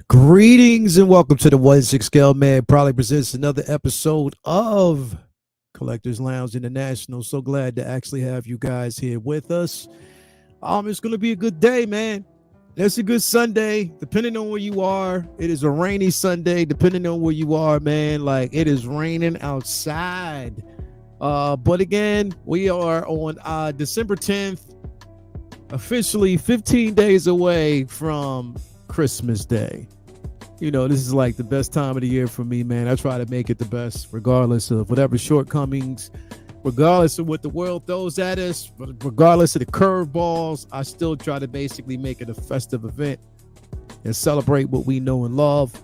Greetings and welcome to the 1-6 Scale Man. Probably presents another episode of Collectors Lounge International. So glad to actually have you guys here with us. It's going to be a good day, man. It's a good Sunday, depending on where you are. It is a rainy Sunday, depending on where you are, man. Like, it is raining outside. But again, we are on December 10th, officially 15 days away from Christmas Day. You know, this is like the best time of the year for me, man. I try to make it the best, regardless of whatever shortcomings, regardless of what the world throws at us, regardless of the curveballs. I still try to basically make it a festive event and celebrate what we know and love.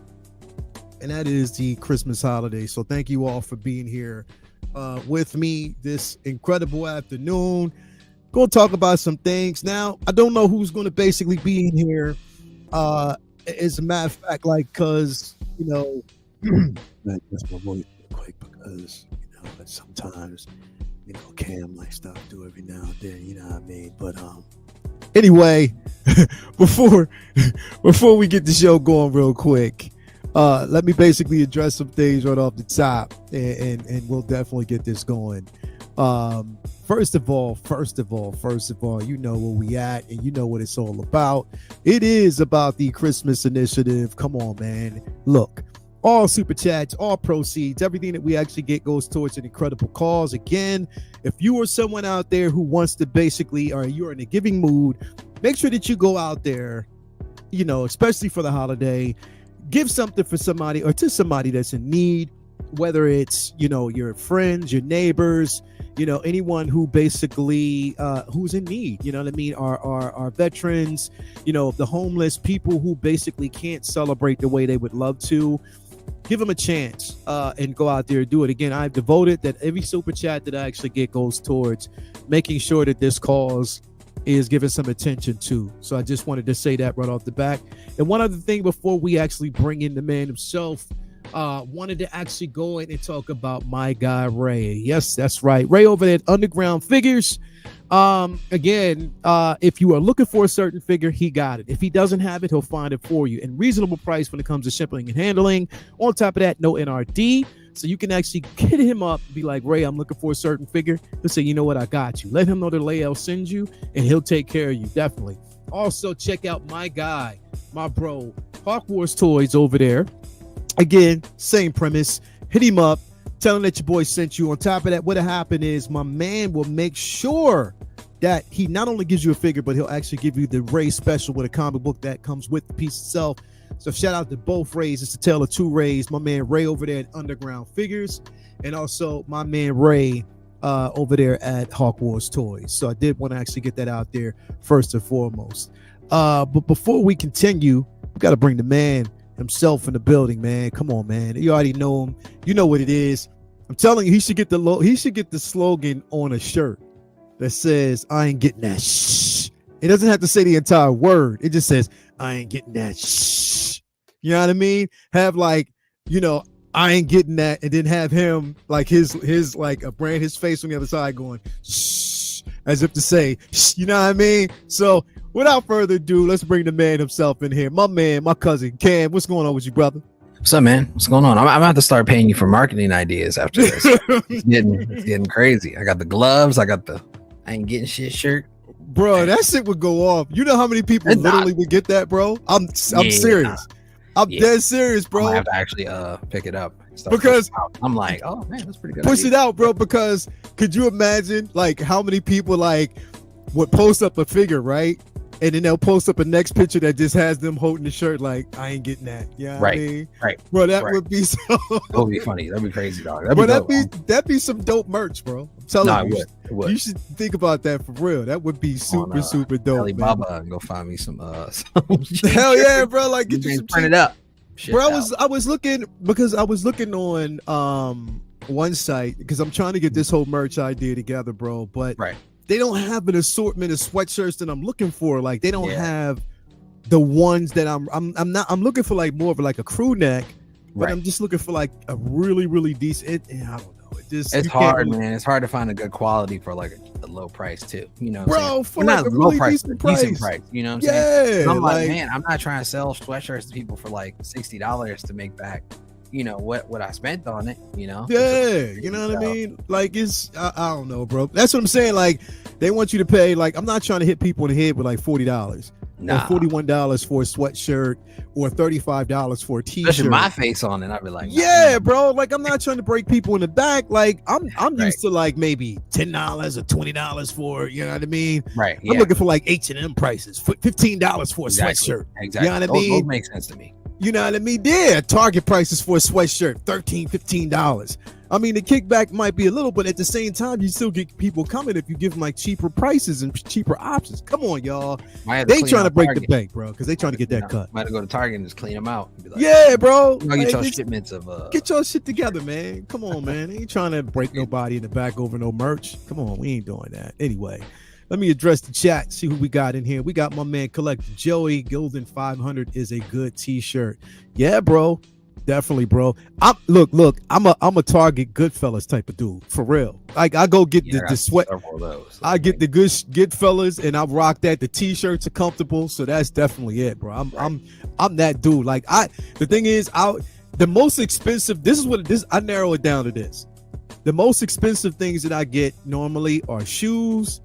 And that is the Christmas holiday. So thank you all for being here with me this incredible afternoon. Going to talk about some things. Now, I don't know who's going to basically be in here. As a matter of fact, like, cause you know, that's my voice real quick because you know sometimes you know Cam like stuff do every now and then, you know what I mean. But anyway, before we get the show going real quick, let me basically address some things right off the top, and we'll definitely get this going. First of all, you know where we at and you know what it's all about. It is about the Christmas initiative. Come on, man. Look, all super chats, all proceeds, everything that we actually get goes towards an incredible cause. Again, if you are someone out there who wants to basically, or you're in a giving mood, make sure that you go out there, you know, especially for the holiday, give something for somebody or to somebody that's in need. Whether it's, you know, your friends, your neighbors, you know, anyone who basically who's in need, you know what I mean? Our veterans, you know, the homeless, people who basically can't celebrate the way they would love to. Give them a chance and go out there and do it. Again, I've devoted that every super chat that I actually get goes towards making sure that this cause is given some attention to. So I just wanted to say that right off the bat. And one other thing before we actually bring in the man himself, wanted to actually go in and talk about my guy Ray. Yes, that's right, Ray over there at Underground Figures. Again, if you are looking for a certain figure, he got it. If he doesn't have it, he'll find it for you in reasonable price when it comes to shipping and handling. On top of that, no NRD, so you can actually hit him up, be like, Ray, I'm looking for a certain figure. He'll say, you know what, I got you. Let him know the layout sends you and he'll take care of you. Definitely. Also check out my guy, my bro, Hawk Wars Toys over there. Again, same premise. Hit him up. Tell him that your boy sent you. On top of that, what'll happen is my man will make sure that he not only gives you a figure, but he'll actually give you the Ray special with a comic book that comes with the piece itself. So shout out to both Rays. It's a tale of two Rays. My man Ray over there at Underground Figures, and also my man Ray over there at Hawk Wars Toys. So I did want to actually get that out there first and foremost. But before we continue, we got to bring the man himself in the building, man. Come on, man. You already know him. You know what it is. I'm telling you, he should get the slogan on a shirt that says, I ain't getting that shh. It doesn't have to say the entire word. It just says, I ain't getting that shh. You know what I mean? Have like, you know, I ain't getting that, and then have him like his like a brand, his face on the other side going shh, as if to say, shh, you know what I mean? So without further ado, let's bring the man himself in here. My man, my cousin, Cam. What's going on with you, brother? What's up, man? What's going on? I'm about to start paying you for marketing ideas after this. It's getting crazy. I got the gloves. I got the I ain't getting shit shirt. Bro, that shit would go off. You know how many people literally would get that, bro? I'm serious. I'm dead serious, bro. I have to actually pick it up. Because I'm like, oh man, that's pretty good. Push it out, bro. Because could you imagine like how many people like would post up a figure, right? And then they'll post up a next picture that just has them holding the shirt like, I ain't getting that. Yeah, you know right. I mean? Right. Bro, that would be so. That would be funny. That'd be crazy, dog. That'd be some dope merch, bro. I'm telling you. It would. You should think about that for real. That would be super dope. Alibaba and go find me some hell yeah, bro. Like get you some print it up. Shit, bro, I was looking because I was looking on one site because I'm trying to get this whole merch idea together, bro. But Right. they don't have an assortment of sweatshirts that I'm looking for. Like they don't Yeah. have the ones that I'm looking for, like more of like a crew neck, but Right. I'm just looking for like a really decent. I don't know. It's hard, man. It's hard to find a good quality for like a low price too. You know, what I'm Bro, saying? for Well, like not a low really price, decent but decent price. price. You know what I'm saying? Yeah, I'm like, man, I'm not trying to sell sweatshirts to people for like $60 to make back, you know, what I spent on it. You know? yeah, you know what I mean? Like it's I don't know, bro. That's what I'm saying. Like they want you to pay. Like I'm not trying to hit people in the head with like $40. Nah. Or $41 for a sweatshirt, or $35 for a t-shirt. Especially my face on it, I'd be like, nah, yeah, bro. Like I'm not trying to break people in the back. Like I'm Right. used to like maybe $10 or $20 for, you know what I mean? Right. I'm looking for like H&M prices, $15 for a sweatshirt. Exactly. You know what I those mean? make sense to me. You know what I mean? Yeah, Target prices for a sweatshirt, $13, $15. I mean, the kickback might be a little, but at the same time, you still get people coming if you give them like cheaper prices and cheaper options. Come on, y'all. They trying to break the bank, bro, because they trying to get that cut. Might have go to Target and just clean them out. And be like, Yeah, bro. you know, get your Like, shipments of get your shit together, man. Come on, man. They ain't trying to break nobody in the back over no merch. Come on, we ain't doing that. Anyway, let me address the chat, see who we got in here. We got my man Collector Joey. Golden 500 is a good t-shirt. Yeah, bro. Definitely, bro. I'm a Target Goodfellas type of dude, for real. Like I go get the sweat. I get the Goodfellas and I rock that. The t-shirts are comfortable, so that's definitely it, bro. I'm that dude. Like the thing is, the most expensive. This is what it is. I narrow it down to this. The most expensive things that I get normally are shoes.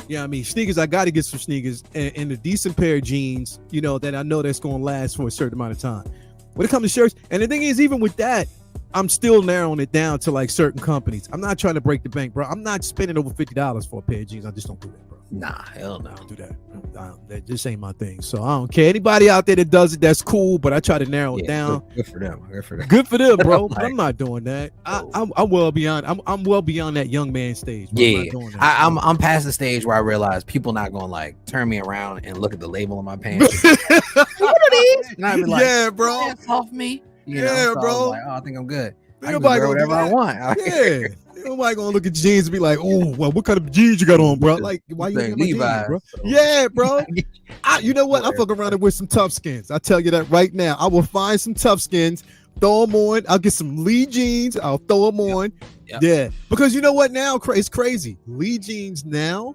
Yeah, I mean sneakers. I got to get some sneakers and a decent pair of jeans. You know that I know that's going to last for a certain amount of time. When it comes to shirts, and the thing is, even with that, I'm still narrowing it down to like certain companies. I'm not trying to break the bank, bro. I'm not spending over $50 for a pair of jeans. I just don't do that, bro. Nah, hell no. I don't do that. That just ain't my thing. So I don't care. Anybody out there that does it, that's cool. But I try to narrow it down. Good for them. Good for them. Good for them, bro. Like, but I'm not doing that. I'm well beyond. I'm well beyond that young man stage. Bro. Yeah, I'm not doing that, I'm past the stage where I realize people not gonna like turn me around and look at the label on my pants. What are these? And I'd be like, yeah, bro. That's off me. You yeah, know? So bro. I was like, oh, I think I'm good. I can Nobody wear gonna do whatever I that. want. Yeah. Nobody gonna look at jeans and be like, "Oh, well, what kind of jeans you got on, bro?" Like, why you looking at my jeans, bro? So. Yeah, bro. You know what? I fuck around with some tough skins. I tell you that right now. I will find some tough skins, throw them on. I'll get some Lee jeans. I'll throw them on. Yep. Yeah, because you know what? Now it's crazy. Lee jeans now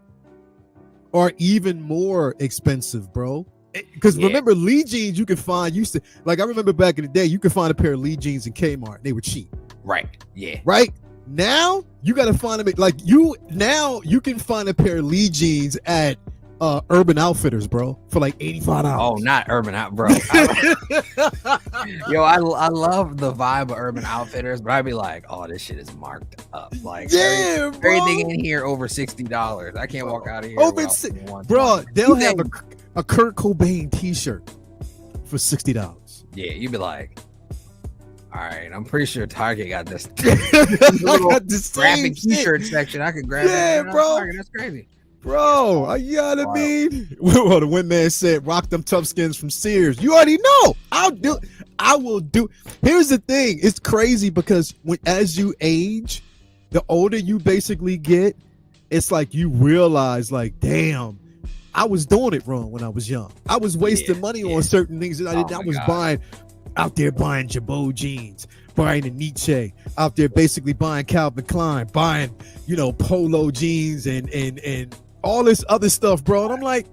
are even more expensive, bro. Because remember, Lee jeans you could find used to like. I remember back in the day, you could find a pair of Lee jeans in Kmart. They were cheap. Right. Yeah. Right. Now you gotta find them like you can find a pair of Lee jeans at Urban Outfitters, bro, for like $85. Oh, not Urban Out, bro. Yo, I love the vibe of Urban Outfitters, but I'd be like, oh, this shit is marked up. Like, yeah, everything in here over $60. I can't walk out of here. Bro, they'll have a Kurt Cobain t-shirt for $60. Yeah, you'd be like, all right, I'm pretty sure Target got this got the graphic t-shirt section. I could grab it. Yeah, bro. Target. That's crazy. Bro, you know what I mean? Well, the windman said, rock them tough skins from Sears. You already know. I will do. Here's the thing. It's crazy because as you age, the older you basically get, it's like you realize, like, damn, I was doing it wrong when I was young. I was wasting money on certain things that I didn't. I was buying Jabot jeans, buying a Nietzsche, out there basically buying Calvin Klein, buying, polo jeans and all this other stuff, bro. And I'm like,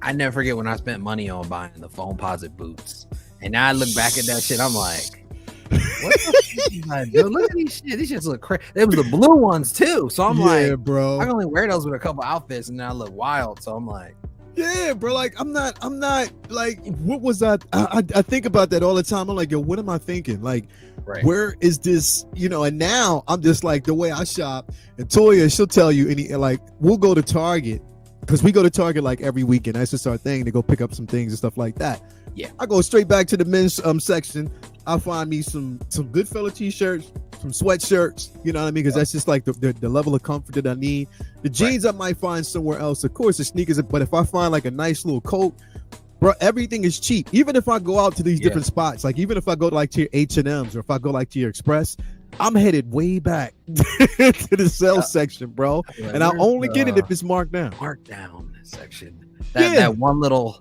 I never forget when I spent money on buying the Foamposite boots. And now I look back at that shit, I'm like, what the fuck? Dude, look at these shit. These shits look crazy. They was the blue ones too. So I'm like, bro, I can only wear those with a couple outfits and now I look wild. So I'm like, yeah, bro. Like, I'm not like, what was that? I think about that all the time. I'm like, yo, what am I thinking? Like, where is this? And now I'm just like, the way I shop, and Toya, she'll tell you, we'll go to Target because we go to Target like every weekend. That's just our thing to go pick up some things and stuff like that. Yeah, I go straight back to the men's section. I find me some good fella t-shirts, some sweatshirts, you know what I mean? Because that's just like the level of comfort that I need. The jeans I might find somewhere else. Of course, the sneakers, but if I find like a nice little coat, bro, everything is cheap. Even if I go out to these different spots, like even if I go to your H&M's or if I go like to your Express, I'm headed way back to the sell section, bro. Like, and I'll where's only get it the if it's marked down. markdown section. Yeah. That one little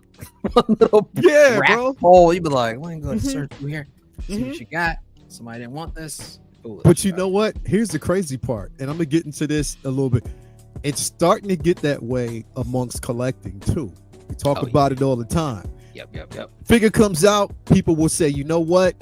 Yeah, rack bro. hole. You'd be like, let me go Mhm. search through here. See what you got. Somebody didn't want this. Ooh, But you know what? Here's the crazy part, and I'm gonna get into this a little bit. It's starting to get that way amongst collecting too. We talk about it all the time. Yep. Figure comes out, people will say, you know what?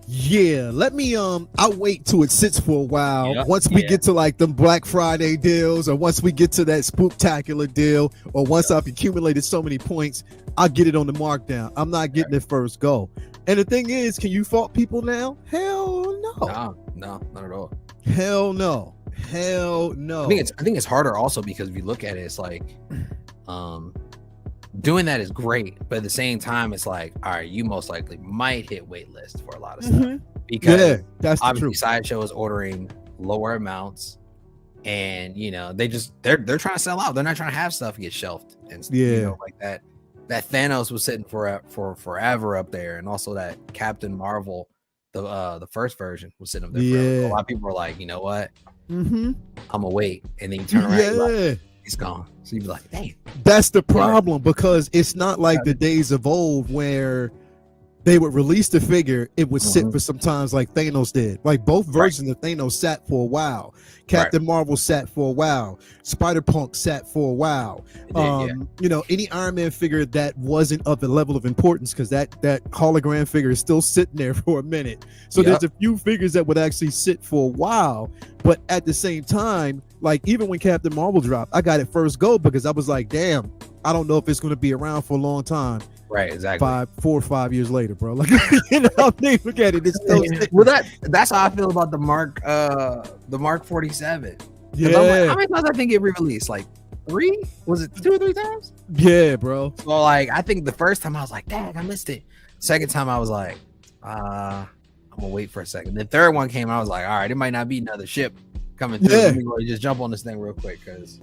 Yeah, let me I'll wait till it sits for a while. Yep, Once we get to like them Black Friday deals, or once we get to that spooktacular deal, or once I've accumulated so many points, I'll get it on the markdown. I'm not getting it first go. And the thing is, can you fault people now? Hell no. No, not at all. Hell no. I think it's harder also because if you look at it, it's like doing that is great, but at the same time, it's like, all right, you most likely might hit wait list for a lot of stuff because that's the obviously truth. Sideshow is ordering lower amounts, and you know they're trying to sell out. They're not trying to have stuff get shelved and you know, like that. That Thanos was sitting for forever up there, and also that Captain Marvel, the first version was sitting up there forever. So a lot of people were like, you know what, I'm gonna wait, and then you turn around, you're like, it's gone. So you'd be like, dang. That's the problem, because it's not like the days of old where they would release the figure, it would sit for some times like Thanos did. Like both versions of Thanos sat for a while. Captain Marvel sat for a while. Spider-Punk sat for a while. You know, any Iron Man figure that wasn't of the level of importance, because that hologram figure is still sitting there for a minute. So there's a few figures that would actually sit for a while, but at the same time, like even when Captain Marvel dropped, I got it first go because I was like, damn, I don't know if it's going to be around for a long time. Right, exactly. 4 or 5 years later, bro. Like, you know, look at it. It's still well, that's how I feel about the Mark 47. Yeah. Like, how many times I think it re-released? Like 3? Was it 2 or 3 times? Yeah, bro. So like, I think the first time I was like, dang, I missed it. Second time I was like, I'm gonna wait for a second. The third one came, I was like, all right, it might not be another ship coming through. Let me go just jump on this thing real quick, because.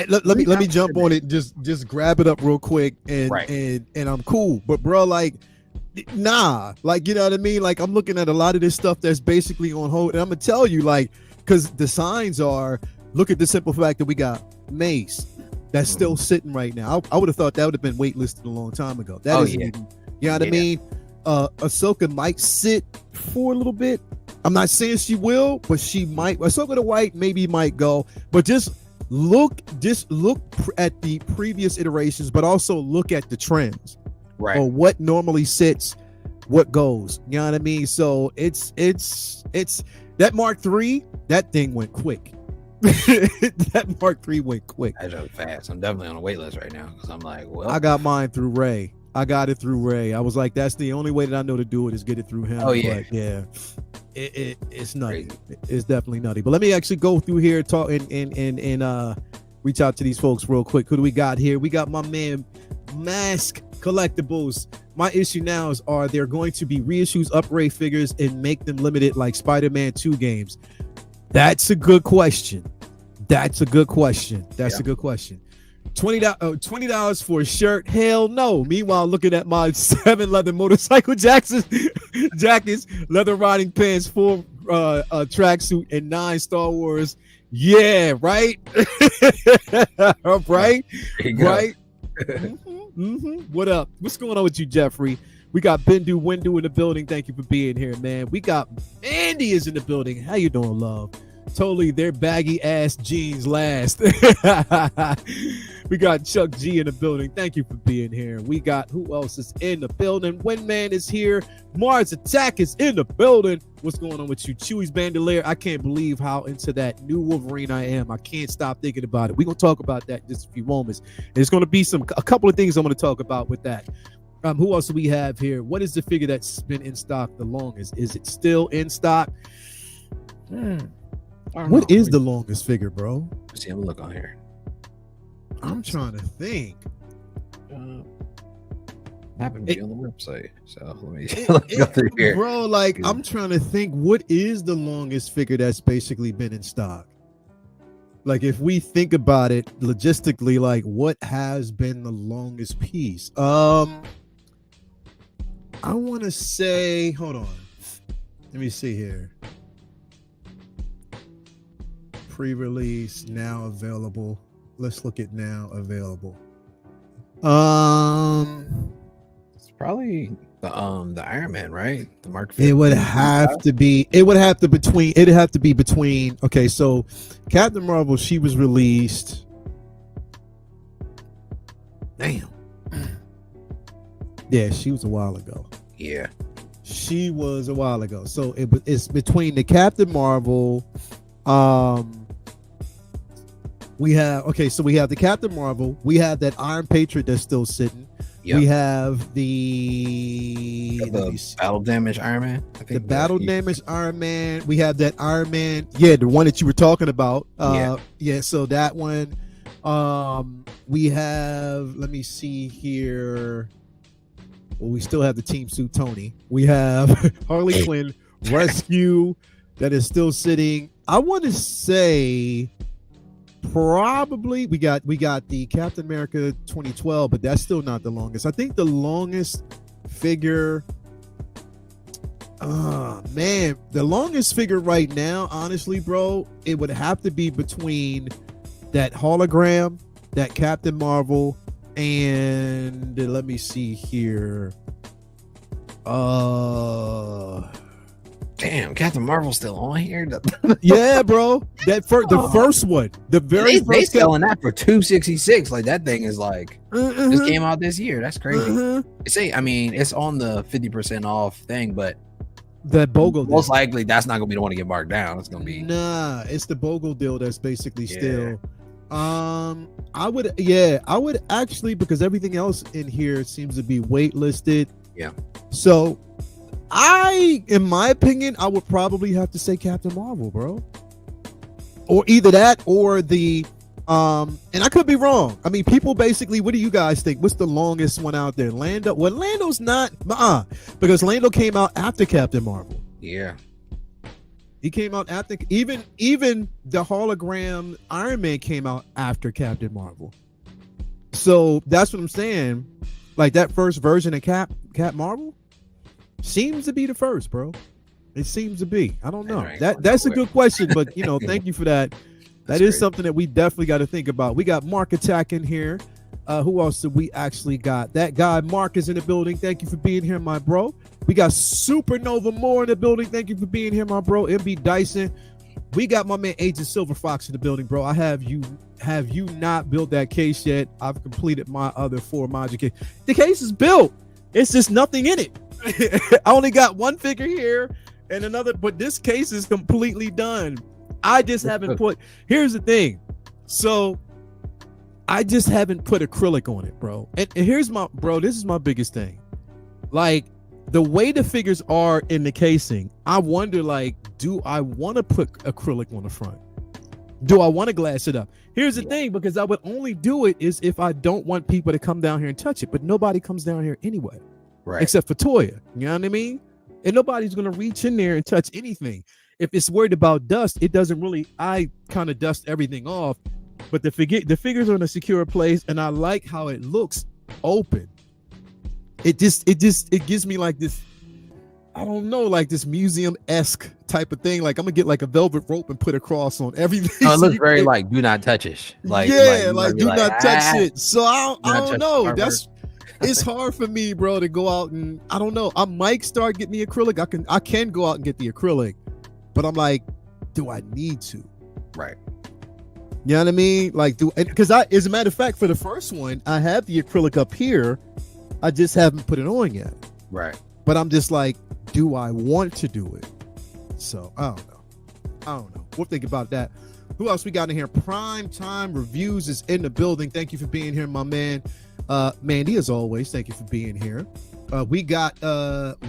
Let me jump on it. Just grab it up real quick and I'm cool. But bro, like, nah, like, you know what I mean? Like, I'm looking at a lot of this stuff that's basically on hold, and I'm gonna tell you, like, because the signs are, look at the simple fact that we got Mace that's still sitting right now. I would have thought that would have been waitlisted a long time ago. That isn't even, you know what I mean? Ahsoka might sit for a little bit. I'm not saying she will, but she might. Ahsoka the White maybe might go, but just look at the previous iterations, but also look at the trends, right? Or what normally sits, what goes. You know what I mean? So it's that Mark III, that thing went quick. That Mark III went quick. I drove fast. I'm definitely on a wait list right now because I'm like, well, I got mine through Ray. I got it through Ray. I was like, that's the only way that I know to do it is get it through him. Oh yeah, but yeah. It's nutty. It's definitely nutty. But let me actually go through here, talk and reach out to these folks real quick. Who do we got here? We got my man Mask Collectibles. My issue now is, are there going to be reissues, upgrade figures, and make them limited like Spider-Man 2 games? That's a good question. That's a good question. $20 for a shirt? Hell no. Meanwhile, looking at my 7 leather motorcycle jackets, leather riding pants, 4 tracksuit, and 9 Star Wars. Yeah, right. Right. What up? What's going on with you, Jeffrey? We got Bindu Windu in the building. Thank you for being here, man. We got Andy is in the building. How you doing, love? Totally their baggy ass jeans last. We got Chuck G in the building. Thank you for being here. We got, who else is in the building? Windman is here. Mars Attack is in the building. What's going on with you? Chewy's Bandolier. I can't believe how into that new Wolverine I am. I can't stop thinking about it. We're going to talk about that in just a few moments. There's going to be a couple of things I'm going to talk about with that. Who else do we have here? What is the figure that's been in stock the longest? Is it still in stock? What is the longest figure, bro? Let's see, I'm gonna look on here. I'm trying to think. Happened to be on the website, so let me go through here, bro. Like, I'm trying to think, what is the longest figure that's basically been in stock? Like, if we think about it logistically, like, what has been the longest piece? I want to say, hold on, let me see here. pre-release, now available. Let's look at now available. It's probably the Iron Man, right? The Mark 50. It would have to be. It'd have to be between. Okay, so Captain Marvel, she was released. Damn. Yeah, she was a while ago. Yeah. She was a while ago. So it's between the Captain Marvel. We have the Captain Marvel. We have that Iron Patriot that's still sitting. Yep. We have the battle damage Iron Man. I think the battle damage Iron Man. We have that Iron Man. Yeah, the one that you were talking about. Yeah. So that one. We have. Let me see here. Well, we still have the Team Suit Tony. We have Harley Quinn Rescue that is still sitting. I want to say probably we got the Captain America 2012, but that's still not the longest. I think the longest figure, the longest figure right now, honestly, bro, it would have to be between that hologram, that Captain Marvel, and let me see here. Damn, Captain Marvel's still on here. Yeah, bro. The first one, the very they selling that for $266. Like that thing is like just came out this year. That's crazy. Say, I mean, it's on the 50% off thing, but that BOGO most likely that's not gonna be the one to get marked down. It's gonna be it's the BOGO deal that's basically still. I would actually, because everything else in here seems to be waitlisted. Yeah. So in my opinion, I would probably have to say Captain Marvel, bro. Or either that or the and I could be wrong. I mean, people basically, what do you guys think? What's the longest one out there? Lando? Well, Lando's not because Lando came out after Captain Marvel. Yeah. He came out after even the hologram Iron Man came out after Captain Marvel. So that's what I'm saying. Like that first version of Cap Marvel seems to be the first, bro. It seems to be. I don't know. That's a good question, but thank you for that. That is something that we definitely got to think about. We got Mark Attack in here. Who else did we actually got? That guy Mark is in the building. Thank you for being here, my bro. We got Supernova Moore in the building. Thank you for being here, my bro. MB Dyson. We got my man Agent Silver Fox in the building, bro. Have you not built that case yet? I've completed my other 4 module case. The case is built. It's just nothing in it. I only got one figure here and another, but this case is completely done. I just haven't put. Here's the thing. So I just haven't put acrylic on it, bro. And here's this is my biggest thing. Like the way the figures are in the casing, I wonder, like, do I want to put acrylic on the front? Do I want to glass it up? Here's the thing, because I would only do it is if I don't want people to come down here and touch it, but nobody comes down here anyway, right? Except for Toya, you know what I mean? And nobody's going to reach in there and touch anything. If it's worried about dust, it doesn't really, I kind of dust everything off, but the figures are in a secure place, and I like how it looks open. It gives me like this, I don't know, like this museum-esque type of thing. Like I'm gonna get like a velvet rope and put a cross on everything. Oh, it looks very like do not touch-ish. Like do not touch it. So I don't know. It's hard for me, bro, to go out and I don't know. I might start getting the acrylic. I can go out and get the acrylic, but I'm like, do I need to? Right. You know what I mean? Like, because as a matter of fact, for the first one, I have the acrylic up here. I just haven't put it on yet. Right. But I'm just like, do I want to do it? So I don't know. We'll think about that. Who else we got in here? Prime Time Reviews is in the building. Thank you for being here, my man. Mandy, as always, thank you for being here. We got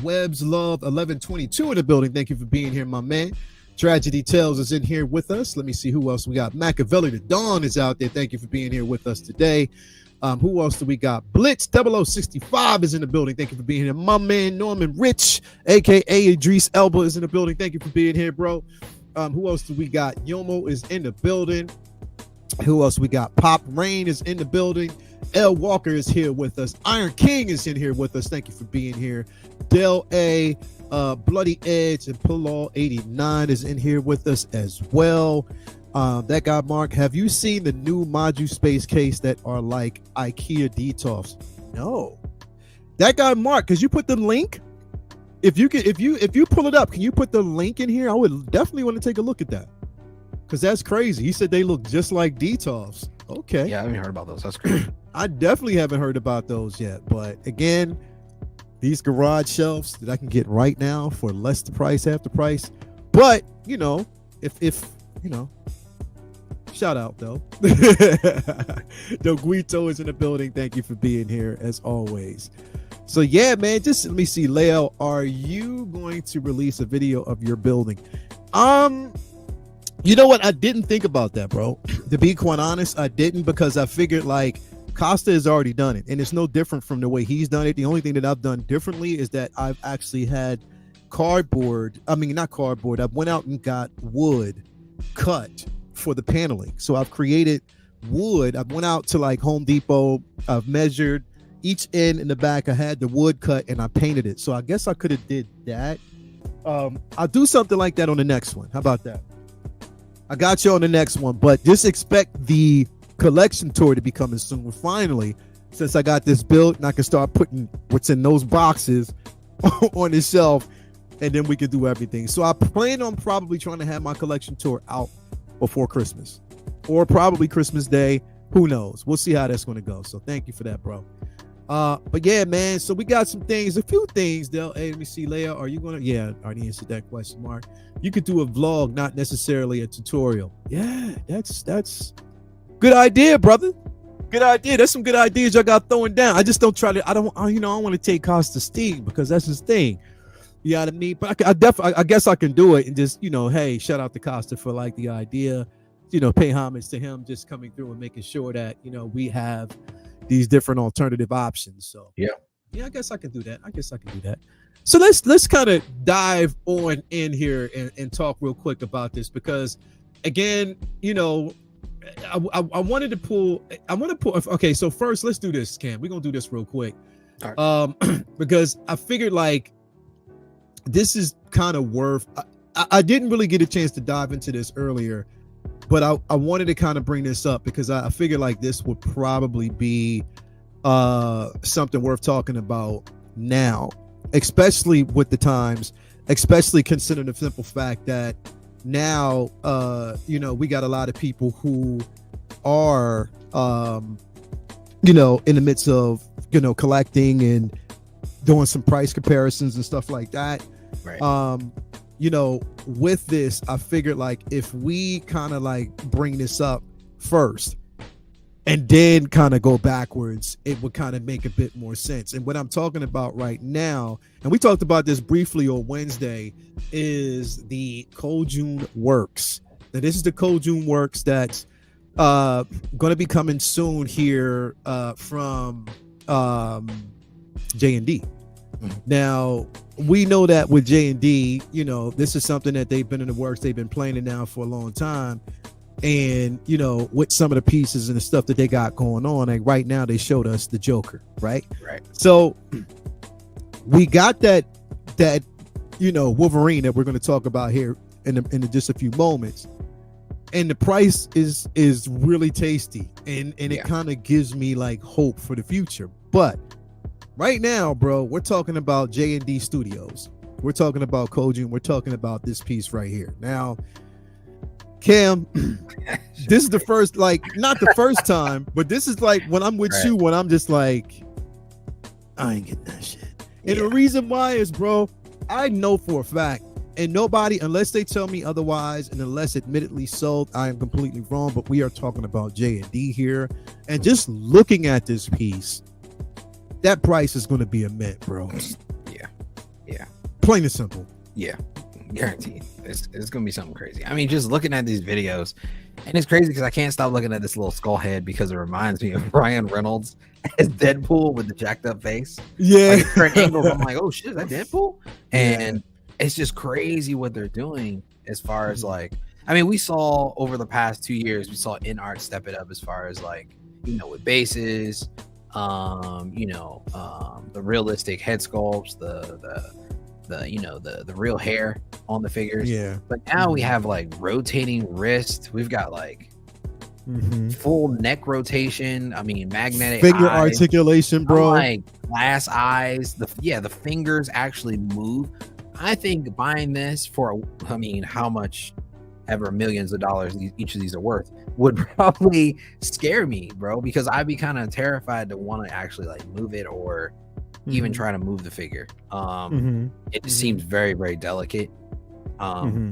Webb's Love 1122 in the building. Thank you for being here, my man. Tragedy Tales is in here with us. Let me see who else we got. Machiavelli the Dawn is out there. Thank you for being here with us today. Who else do we got? Blitz 0065 is in the building. Thank you for being here. My man Norman Rich, aka Idris Elba, is in the building. Thank you for being here, bro. Who else do we got? Yomo is in the building. Who else we got? Pop Rain is in the building. L Walker is here with us. Iron King is in here with us. Thank you for being here. Del A, Bloody Edge, and Pull All 89 is in here with us as well. That guy Mark, have you seen the new Module Space case that are like IKEA DTOFs? No. That guy Mark, because you put the link. If you pull it up, can you put the link in here? I would definitely want to take a look at that. Because that's crazy. He said they look just like DTOFs. Okay. Yeah, I haven't heard about those. That's crazy. I definitely haven't heard about those yet. But again, these garage shelves that I can get right now for less the price, half the price. But, you know, if you know, shout out though. Doguito is in the building. Thank you for being here as always. So yeah, man, just let me see. Leo, are you going to release a video of your building? You know what? I didn't think about that, bro. To be quite honest, I didn't, because I figured like Costa has already done it, and it's no different from the way he's done it. The only thing that I've done differently is that I've actually had cardboard. I mean, not cardboard. I went out and got wood cut for the paneling. So I've created wood. I went out to like Home Depot. I've measured each end in the back. I had the wood cut and I painted it. So I guess I could have did that. I'll do something like that on the next one. How about that? I got you on the next one, but just expect the collection tour to be coming soon. Finally, since I got this built, and I can start putting what's in those boxes on the shelf, and then we can do everything. So I plan on probably trying to have my collection tour out before Christmas, or probably Christmas Day. Who knows? We'll see how that's going to go. So thank you for that, bro. But yeah, man. So we got some things, a few things. Hey, let me see, Leia. Are you gonna? Yeah, I already answered that question, Mark. You could do a vlog, not necessarily a tutorial. Yeah, that's good idea, brother. Good idea. That's some good ideas y'all got throwing down. I just don't try to. I don't want to take Costa's steam, because that's his thing. You know what I mean? But I guess I can do it and just, hey, shout out to Costa for like the idea. Pay homage to him, just coming through and making sure that we have these different alternative options. So yeah, I guess I can do that. So let's kind of dive on in here and talk real quick about this, because again, I want to pull. Okay, so first let's do this, Cam. We're gonna do this real quick. All right. Because I figured like this is kind of worth. I didn't really get a chance to dive into this earlier, but I wanted to kind of bring this up because I figured like this would probably be something worth talking about now, especially with the times, especially considering the simple fact that now we got a lot of people who are in the midst of collecting and doing some price comparisons and stuff like that. Right. With this, I figured like if we kind of like bring this up first and then kind of go backwards, it would kind of make a bit more sense. And what I'm talking about right now, and we talked about this briefly on Wednesday, is the Kojun Works. Now, this is the Kojun Works that's going to be coming soon here from JND. Now, we know that with JND, this is something that they've been in the works. They've been planning now for a long time. And, with some of the pieces and the stuff that they got going on, like right now they showed us the Joker, right? Right. So we got that Wolverine that we're going to talk about here in just a few moments. And the price is really tasty. And it kind of gives me like hope for the future. But right now, bro, we're talking about JND Studios. We're talking about Kojun. We're talking about this piece right here. Now, Cam, this is the first, like, not the first time, but this is like when I'm with you, when I'm just like, I ain't getting that shit. And the reason why is, bro, I know for a fact, and nobody, unless they tell me otherwise, and unless admittedly so, I am completely wrong, but we are talking about J&D here. And just looking at this piece, that price is going to be a mint, bro. Yeah. Plain and simple. Yeah. Guaranteed. It's going to be something crazy. I mean, just looking at these videos, and it's crazy because I can't stop looking at this little skull head because it reminds me of Ryan Reynolds as Deadpool with the jacked up face. Yeah. Like, different angles. I'm like, oh shit, is that Deadpool? And it's just crazy what they're doing as far as like, I mean, we saw over the past 2 years, we saw InArt step it up as far as like, with bases, the realistic head sculpts, the the real hair on the figures. Yeah. But now we have like rotating wrist. We've got like full neck rotation. I mean, magnetic finger eyes. articulation, bro. Like glass eyes. The fingers actually move. I think buying this for, I mean, how much ever millions of dollars each of these are worth would probably scare me, bro, because I'd be kind of terrified to want to actually like move it or even try to move the figure. It just seems very, very delicate,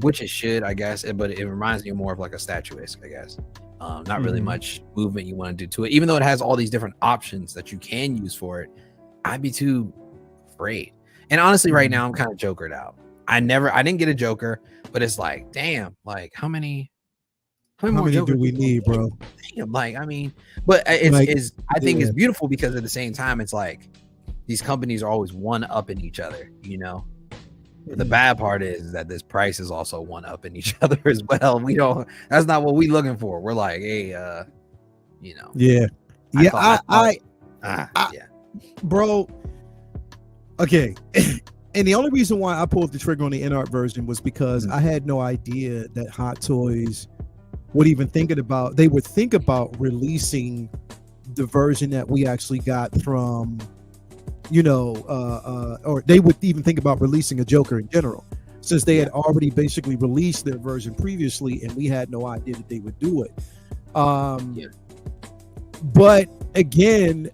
which it should, I guess, but it reminds me more of like a statuesque, I guess. Not really much movement you want to do to it, even though it has all these different options that you can use for it. I'd be too afraid. And honestly, right now I'm kind of jokered out. I didn't get a Joker, but it's like, damn, like how many more do we need, bro? Damn, like, I mean, but I think it's beautiful because at the same time, it's like these companies are always one up in each other, you know. The bad part is that this price is also one up in each other as well. That's not what we looking for. We're like, hey, you know. Yeah. Bro. Okay. And the only reason why I pulled the trigger on the in-art version was because I had no idea that Hot Toys would even think about releasing the version that we actually got from, or they would even think about releasing a Joker in general, since they had already basically released their version previously and we had no idea that they would do it. But again,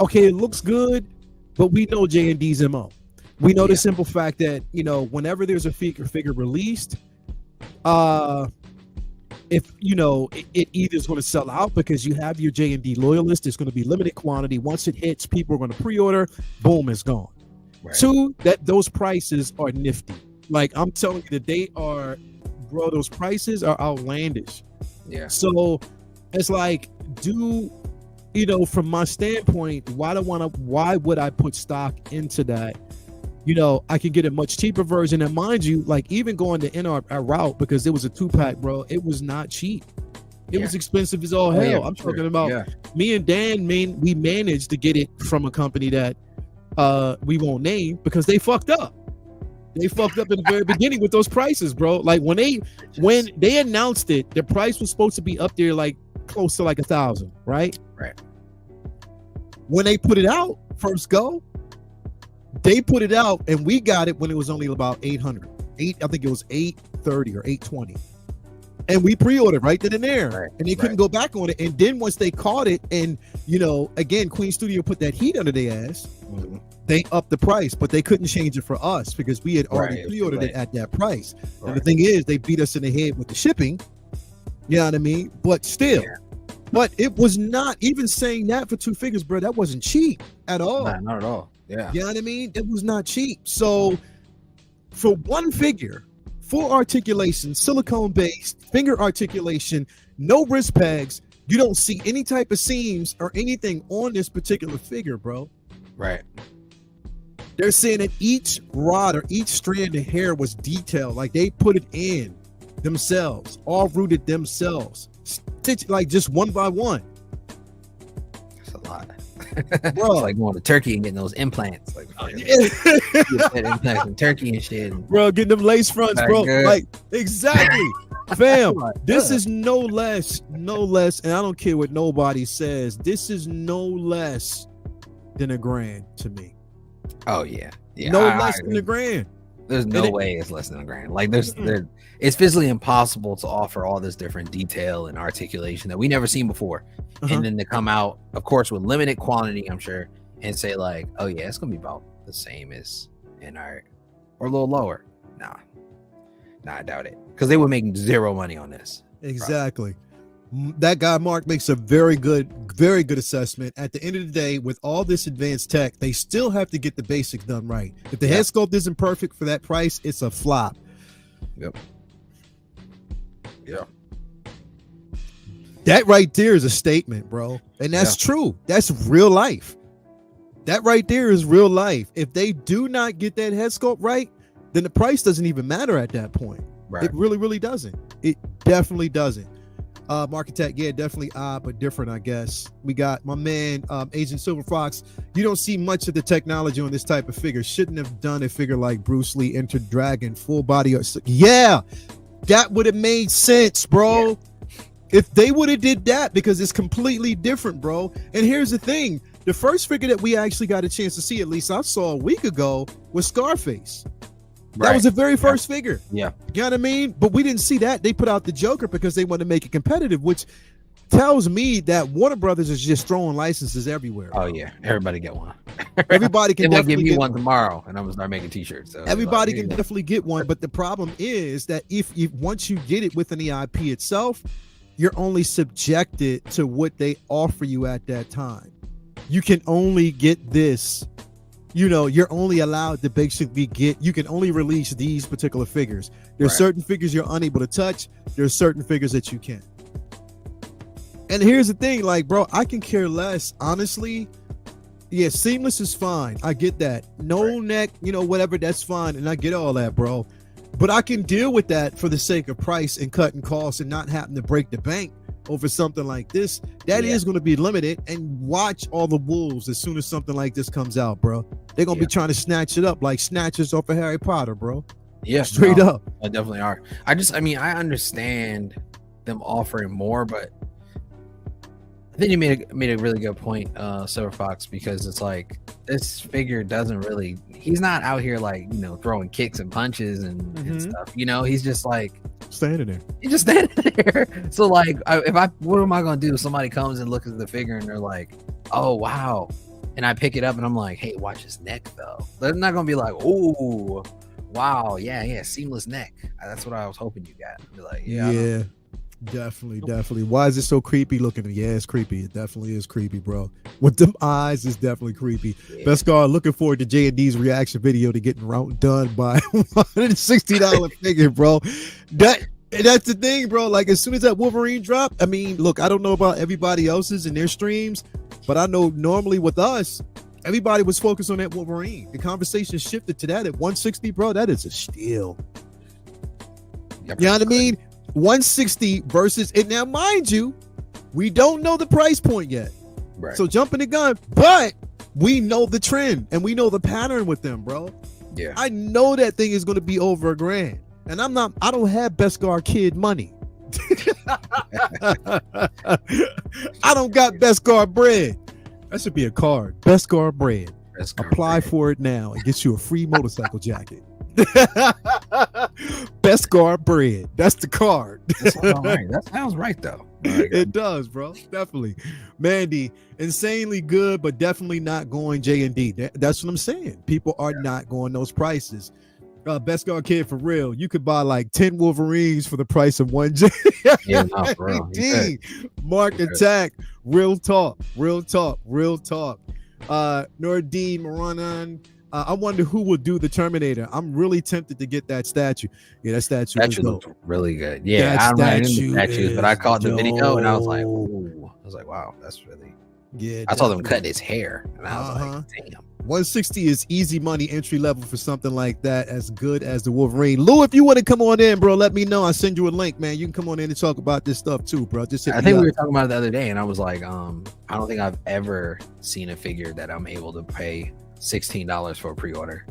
okay, it looks good, but we know JND's MO. We know the simple fact that, whenever there's a figure released, if it either is going to sell out because you have your JND loyalist, it's going to be limited quantity. Once it hits, people are going to pre-order, boom, it's gone. Right. Two, that those prices are nifty. Like, I'm telling you that those prices are outlandish. Yeah. So it's like, from my standpoint, why would I put stock into that? I can get a much cheaper version. And mind you, like, even going the in-art route, because it was a 2-pack, bro, it was not cheap. It was expensive as all hell. I'm talking about me and Dan, we managed to get it from a company that we won't name because they fucked up. They fucked up in the very beginning with those prices, bro. Like when they announced it, the price was supposed to be up there like close to like 1,000, right? Right. When they put it out first go, they put it out and we got it when it was only about 800. I think it was 830 or 820. And we pre-ordered right then and there. Right. And they couldn't go back on it. And then once they caught it and, again, Queen Studio put that heat under their ass, they upped the price, but they couldn't change it for us because we had already pre-ordered it at that price. Right. And the thing is, they beat us in the head with the shipping. You know what I mean? But still. Yeah. But it was not, even saying that for 2 figures, bro, that wasn't cheap at all. Nah, not at all. Yeah. You know what I mean? It was not cheap. So for one figure, full articulation, silicone-based, finger articulation, no wrist pegs, you don't see any type of seams or anything on this particular figure, bro. Right. They're saying that each rod or each strand of hair was detailed. Like they put it in themselves, all rooted themselves. Stitch like just one by one. That's a lot. Bro, it's like going to Turkey and getting those implants. Like implants in Turkey and shit. Bro, getting them lace fronts, bro. Like exactly. Fam, this is no less, and I don't care what nobody says, this is no less than $1,000 to me. Oh yeah. No less than $1,000. There's no way it's less than $1,000. Like it's physically impossible to offer all this different detail and articulation that we never seen before. And then to come out, of course, with limited quantity, I'm sure, and say like, oh yeah, it's gonna be about the same as in art or a little lower. Nah, I doubt it, because they were making zero money on this. Exactly. Probably. That guy Mark makes a very good assessment. At the end of the day, with all this advanced tech, they still have to get the basics done right. If the head sculpt isn't perfect for that price, it's a flop. Yep. Yeah. That right there is a statement, bro. And that's true. That's real life. That right there is real life. If they do not get that head sculpt right, then the price doesn't even matter at that point. Right. It really, really doesn't. It definitely doesn't. Market Tech, yeah, definitely odd, but different, I guess. We got my man, Agent Silver Fox. You don't see much of the technology on this type of figure. Shouldn't have done a figure like Bruce Lee, Enter Dragon, full body. Yeah, that would have made sense, bro. Yeah. If they would have did that, because it's completely different, bro. And here's the thing. The first figure that we actually got a chance to see, at least I saw a week ago, was Scarface. Right. That was the very first figure. Yeah. You know what I mean? But we didn't see that. They put out the Joker because they want to make it competitive, which tells me that Warner Brothers is just throwing licenses everywhere. Oh, yeah. Everybody get one. Everybody can definitely give me one tomorrow, and I'm going to start making t-shirts. So everybody can definitely get one. But the problem is that if once you get it within the IP itself, you're only subjected to what they offer you at that time. You can only get this. You know, you're only allowed to basically you can only release these particular figures. There's certain figures you're unable to touch. There's certain figures that you can. And here's the thing, like, bro, I can care less, honestly. Yeah, seamless is fine. I get that. No neck, whatever, that's fine. And I get all that, bro. But I can deal with that for the sake of price and cutting costs and not having to break the bank over something like this. That is going to be limited. And watch all the wolves as soon as something like this comes out, bro. They're going to be trying to snatch it up like snatchers off of Harry Potter, bro. Yeah, straight up. They definitely are. I understand them offering more, but I think you made a really good point, Silver Fox, because it's like this figure doesn't really. He's not out here like throwing kicks and punches and stuff. He's just like standing there. He's just standing there. So like, what am I gonna do? Somebody comes and looks at the figure and they're like, "Oh wow," and I pick it up and I'm like, "Hey, watch his neck though." They're not gonna be like, "Oh, wow, yeah, seamless neck." That's what I was hoping you got. Be like, yeah. Definitely. Why is it so creepy looking? Yeah, it's creepy. It definitely is creepy, bro. With them eyes, it's definitely creepy. Yeah. Beskar, looking forward to JND's reaction video to getting done by $160 figure, bro. That's the thing, bro. Like, as soon as that Wolverine dropped, I mean, look, I don't know about everybody else's in their streams, but I know normally with us, everybody was focused on that Wolverine. The conversation shifted to that at 160, bro. That is a steal. You know what I mean? 160 versus it. Now, mind you, we don't know the price point yet. Right. So jumping the gun, but we know the trend and we know the pattern with them, bro. Yeah. I know that thing is going to be over $1,000. And I don't have Beskar kid money. I don't got Beskar bread. That should be a card. Beskar bread. Apply for it now. It gets you a free motorcycle jacket. Beskar bread. That's the card. That sounds right though. It does, bro. Definitely. Mandy, insanely good, but definitely not going JND. That's what I'm saying. People are not going those prices. Beskar kid, for real. You could buy like 10 Wolverines for the price of one JND. Yeah, for real. Mark Attack. Real talk. Nordine Moranan. I wonder who will do the Terminator. I'm really tempted to get that statue. Yeah, that statue looks really good. Yeah, I don't know any statues, but I caught the video and I was like, ooh. I was like, wow, that's really. Yeah, I saw them cutting his hair, and I was like, damn. 160 is easy money entry level for something like that, as good as the Wolverine. Lou, if you want to come on in, bro, let me know. I'll send you a link, man. You can come on in and talk about this stuff too, bro. Just I think we were talking about it the other day, and I was like, I don't think I've ever seen a figure that I'm able to pay $16 for a pre-order.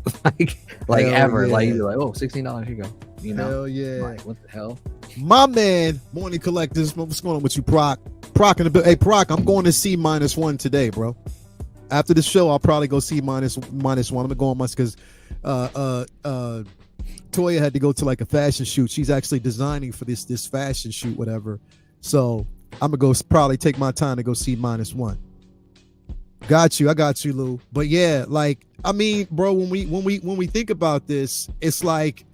like ever. Yeah. Like you're like, oh, $16, here you go. Hell yeah. Like, what the hell? My man, Morning Collectors. What's going on with you, Proc? Proc in a bit. Hey, Proc, I'm going to see -1 today, bro. After the show, I'll probably go see -1. I'm gonna go on my because Toya had to go to like a fashion shoot. She's actually designing for this fashion shoot, whatever. So I'm gonna go probably take my time to go see -1. Got you. I got you, Lou. But yeah, like, I mean, bro, when we think about this, it's like,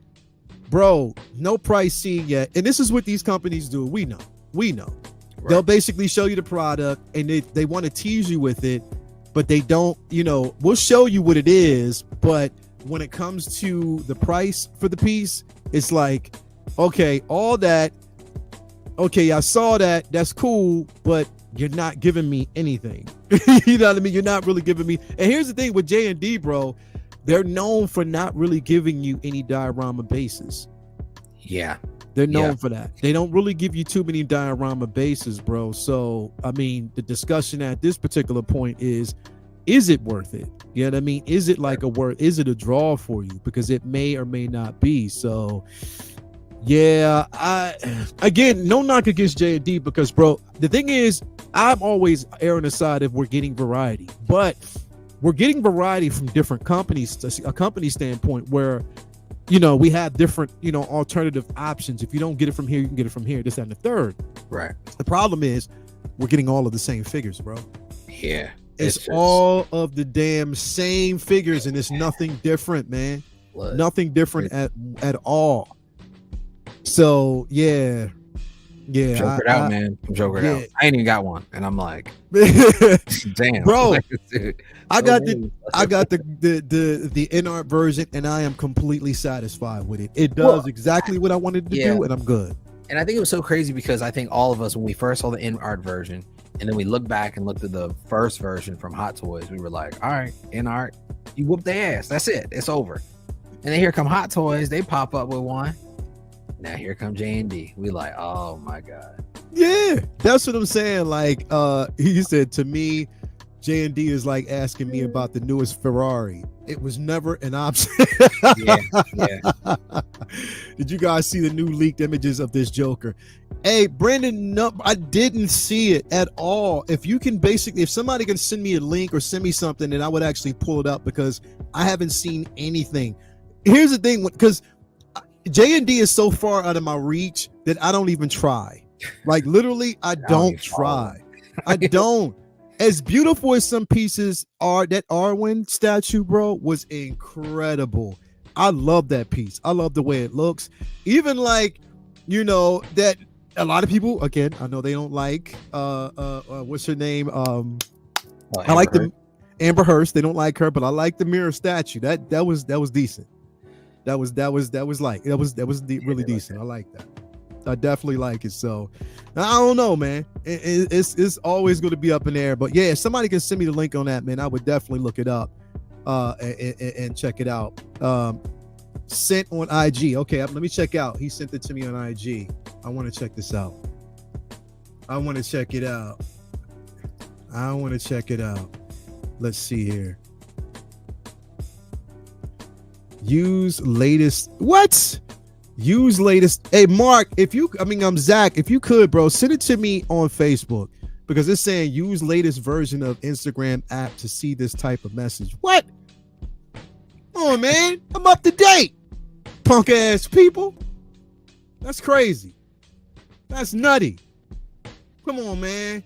bro, no price seen yet. And this is what these companies do. We know. Right. They'll basically show you the product and they want to tease you with it, but they don't, we'll show you what it is. But when it comes to the price for the piece, it's like, okay, all that. Okay, I saw that. That's cool, but you're not giving me anything. You know what I mean? You're not really giving me. And here's the thing with JND, bro. They're known for not really giving you any diorama bases. Yeah. They're known for that. They don't really give you too many diorama bases, bro. So, I mean, the discussion at this particular point is it worth it? You know what I mean? Is it like is it a draw for you? Because it may or may not be. So, yeah, again, no knock against JND because, bro, the thing is, I'm always erring aside if we're getting variety, but we're getting variety from different companies, a company standpoint where, you know, we have different, you know, alternative options. If you don't get it from here, you can get it from here, this, that, and the third. Right. The problem is we're getting all of the same figures, bro. Yeah. It's all of the damn same figures, and it's nothing different, man. Nothing different at all. So, yeah. Yeah. Joker it out, man. Joker it out. I ain't even got one. And I'm like, damn. Bro. Like, dude. I got the in art version, and I am completely satisfied with it. It does exactly what I wanted to do, and I'm good. And I think it was so crazy because I think all of us, when we first saw the in art version, and then we looked back and looked at the first version from Hot Toys, we were like, all right, in art, you whoop their ass. That's it. It's over. And then here come Hot Toys. They pop up with one. Now here come JND. We like, oh my God. Yeah, that's what I'm saying. Like, he said to me, JND is like asking me about the newest Ferrari. It was never an option. Yeah. Did you guys see the new leaked images of this Joker? Hey, Brandon, no, I didn't see it at all. If somebody can send me a link or send me something, then I would actually pull it up because I haven't seen anything. Here's the thing, because JND is so far out of my reach that I don't even try. Like, literally, I don't try. I don't. As beautiful as some pieces are, that Arwen statue, bro, was incredible. I love that piece. I love the way it looks. Even like, you know, that a lot of people, again, I know they don't like what's her name? I like the Amber Hearst. They don't like her, but I like the mirror statue. That was decent. That was really decent. I like that. I definitely like it. So I don't know, man. It's always going to be up in the air. But yeah, if somebody can send me the link on that, man, I would definitely look it up and check it out. Sent on IG. Okay, let me check out. He sent it to me on IG. I want to check this out. I want to check it out. Let's see here. Use latest. What? Use latest. Hey, Mark, I'm Zach. If you could, bro, send it to me on Facebook because it's saying use latest version of Instagram app to see this type of message. What? Oh, man, I'm up to date. Punk ass people. That's crazy. That's nutty. Come on, man.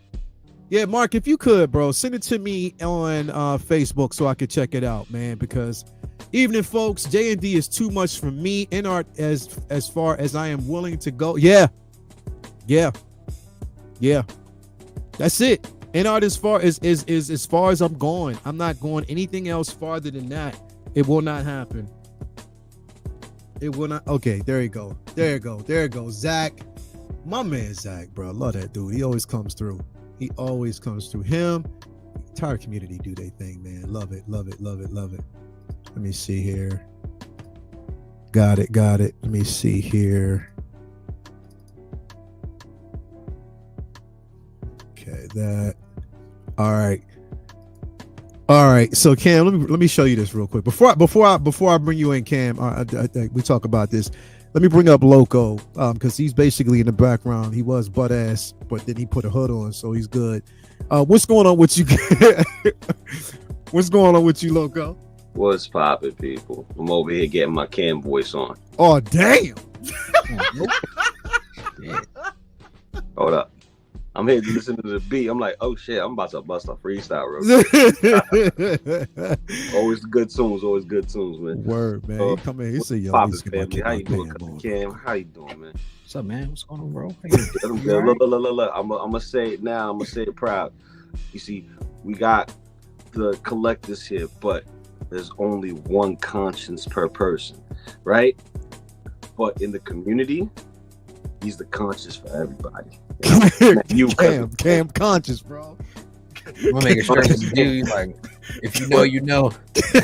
Yeah, Mark, if you could, bro, send it to me on Facebook so I could check it out, man, because evening, folks, JND is too much for me in art as far as I am willing to go. Yeah. That's it. In art as far as I'm going. I'm not going anything else farther than that. It will not happen. It will not. Okay, there you go. Zach, my man Zach, bro. I love that dude. He always comes through. Him. Entire community do their thing, man. Love it. Let me see here. Got it. Let me see here. Okay, that. All right. So Cam, let me show you this real quick. Before I bring you in, Cam, we talk about this. Let me bring up Loco, because he's basically in the background. He was butt ass, but then he put a hood on, so he's good. What's going on with you? What's going on with you, Loco? What's poppin', people? I'm over here getting my Cam voice on. Oh, damn. Hold up. I'm here to listen to the beat. I'm like, oh shit, I'm about to bust a freestyle real quick. Always good tunes, man. Word, man. Come in. He said, yo, family. How you doing, Cam? How you doing, man? What's up, man? What's going on, bro? Look. I'm gonna say it now. I'm gonna say it proud. You see, we got the collectors here, but there's only one conscience per person, right? But in the community, he's the conscience for everybody. Cam conscious, bro. I'm gonna make it sure you do. Like, if you know, you know.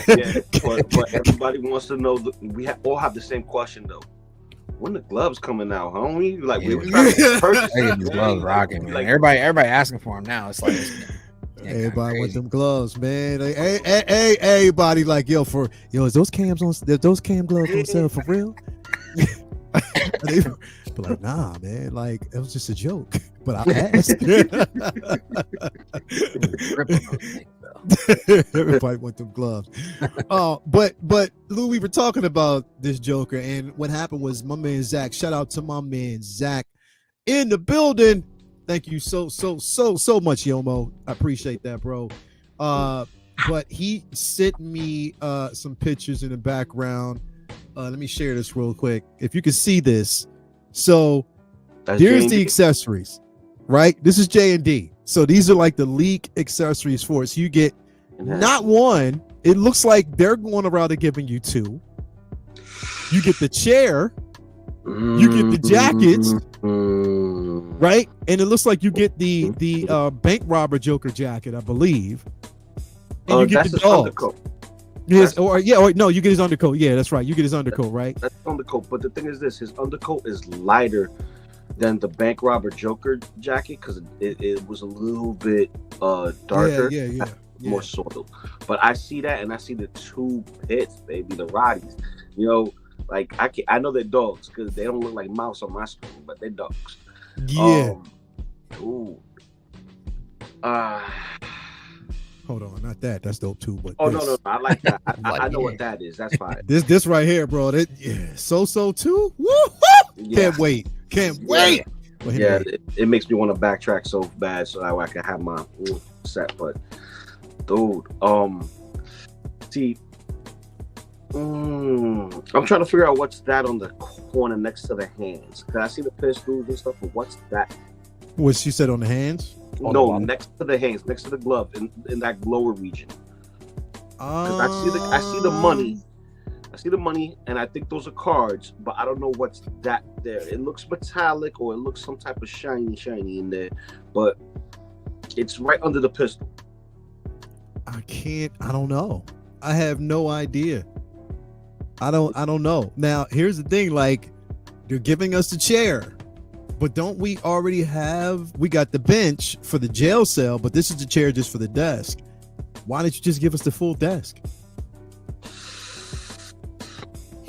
Yeah, but everybody wants to know. We all have the same question though. when the gloves coming out, homie? Like Yeah. we were trying to purchase. I get these gloves rocking, man. Like, Everybody asking for them now. It's like Everybody want them gloves, man. Like, hey, everybody like, is those cam gloves on sale for real? They be like, nah, man, like it was just a joke. But I asked. Everybody want them gloves. But Lou, we were talking about this Joker, and what happened was my man Zach. Shout out to my man Zach in the building. Thank you so much, Yomo. I appreciate that, bro. But he sent me some pictures in the background. Let me share this real quick. If you can see this. So here's JND. the accessories, right? This is JND. So these are like the leak accessories for it. So you get not one. It looks like they're going around and giving you two. You get the chair. You get the jackets, right? And it looks like you get the bank robber Joker jacket, I believe. And you get the dogs. Yes, or no, you get his undercoat. Yeah, that's right. You get his undercoat, right? That's undercoat. But the thing is this: his undercoat is lighter than the bank robber Joker jacket because it was a little bit darker. Yeah. More soiled. But I see that, and I see the two pits, baby, the Roddies. Like I know they're dogs because they don't look like mouse on my screen, but they're dogs. Yeah. Hold on, not that. That's dope too. But no, I like that. I know what that is. That's fine. This right here, bro. SooSoo too. Woo! Yeah. Can't wait. Yeah, it makes me want to backtrack so bad so that way I can have my set. But dude, see. I'm trying to figure out what's that on the corner next to the hands. Cause I see the pistols and stuff, but what's that? What she said on the hands? No, next to the hands, next to the glove, in that lower region. Cause I see the money. I see the money, and I think those are cards, but I don't know what's that there. It looks metallic, or it looks some type of shiny in there, but it's right under the pistol. I don't know. I have no idea. I don't know. Now, here's the thing, like, they're giving us the chair, but don't we already we got the bench for the jail cell, but this is the chair just for the desk. Why didn't you just give us the full desk?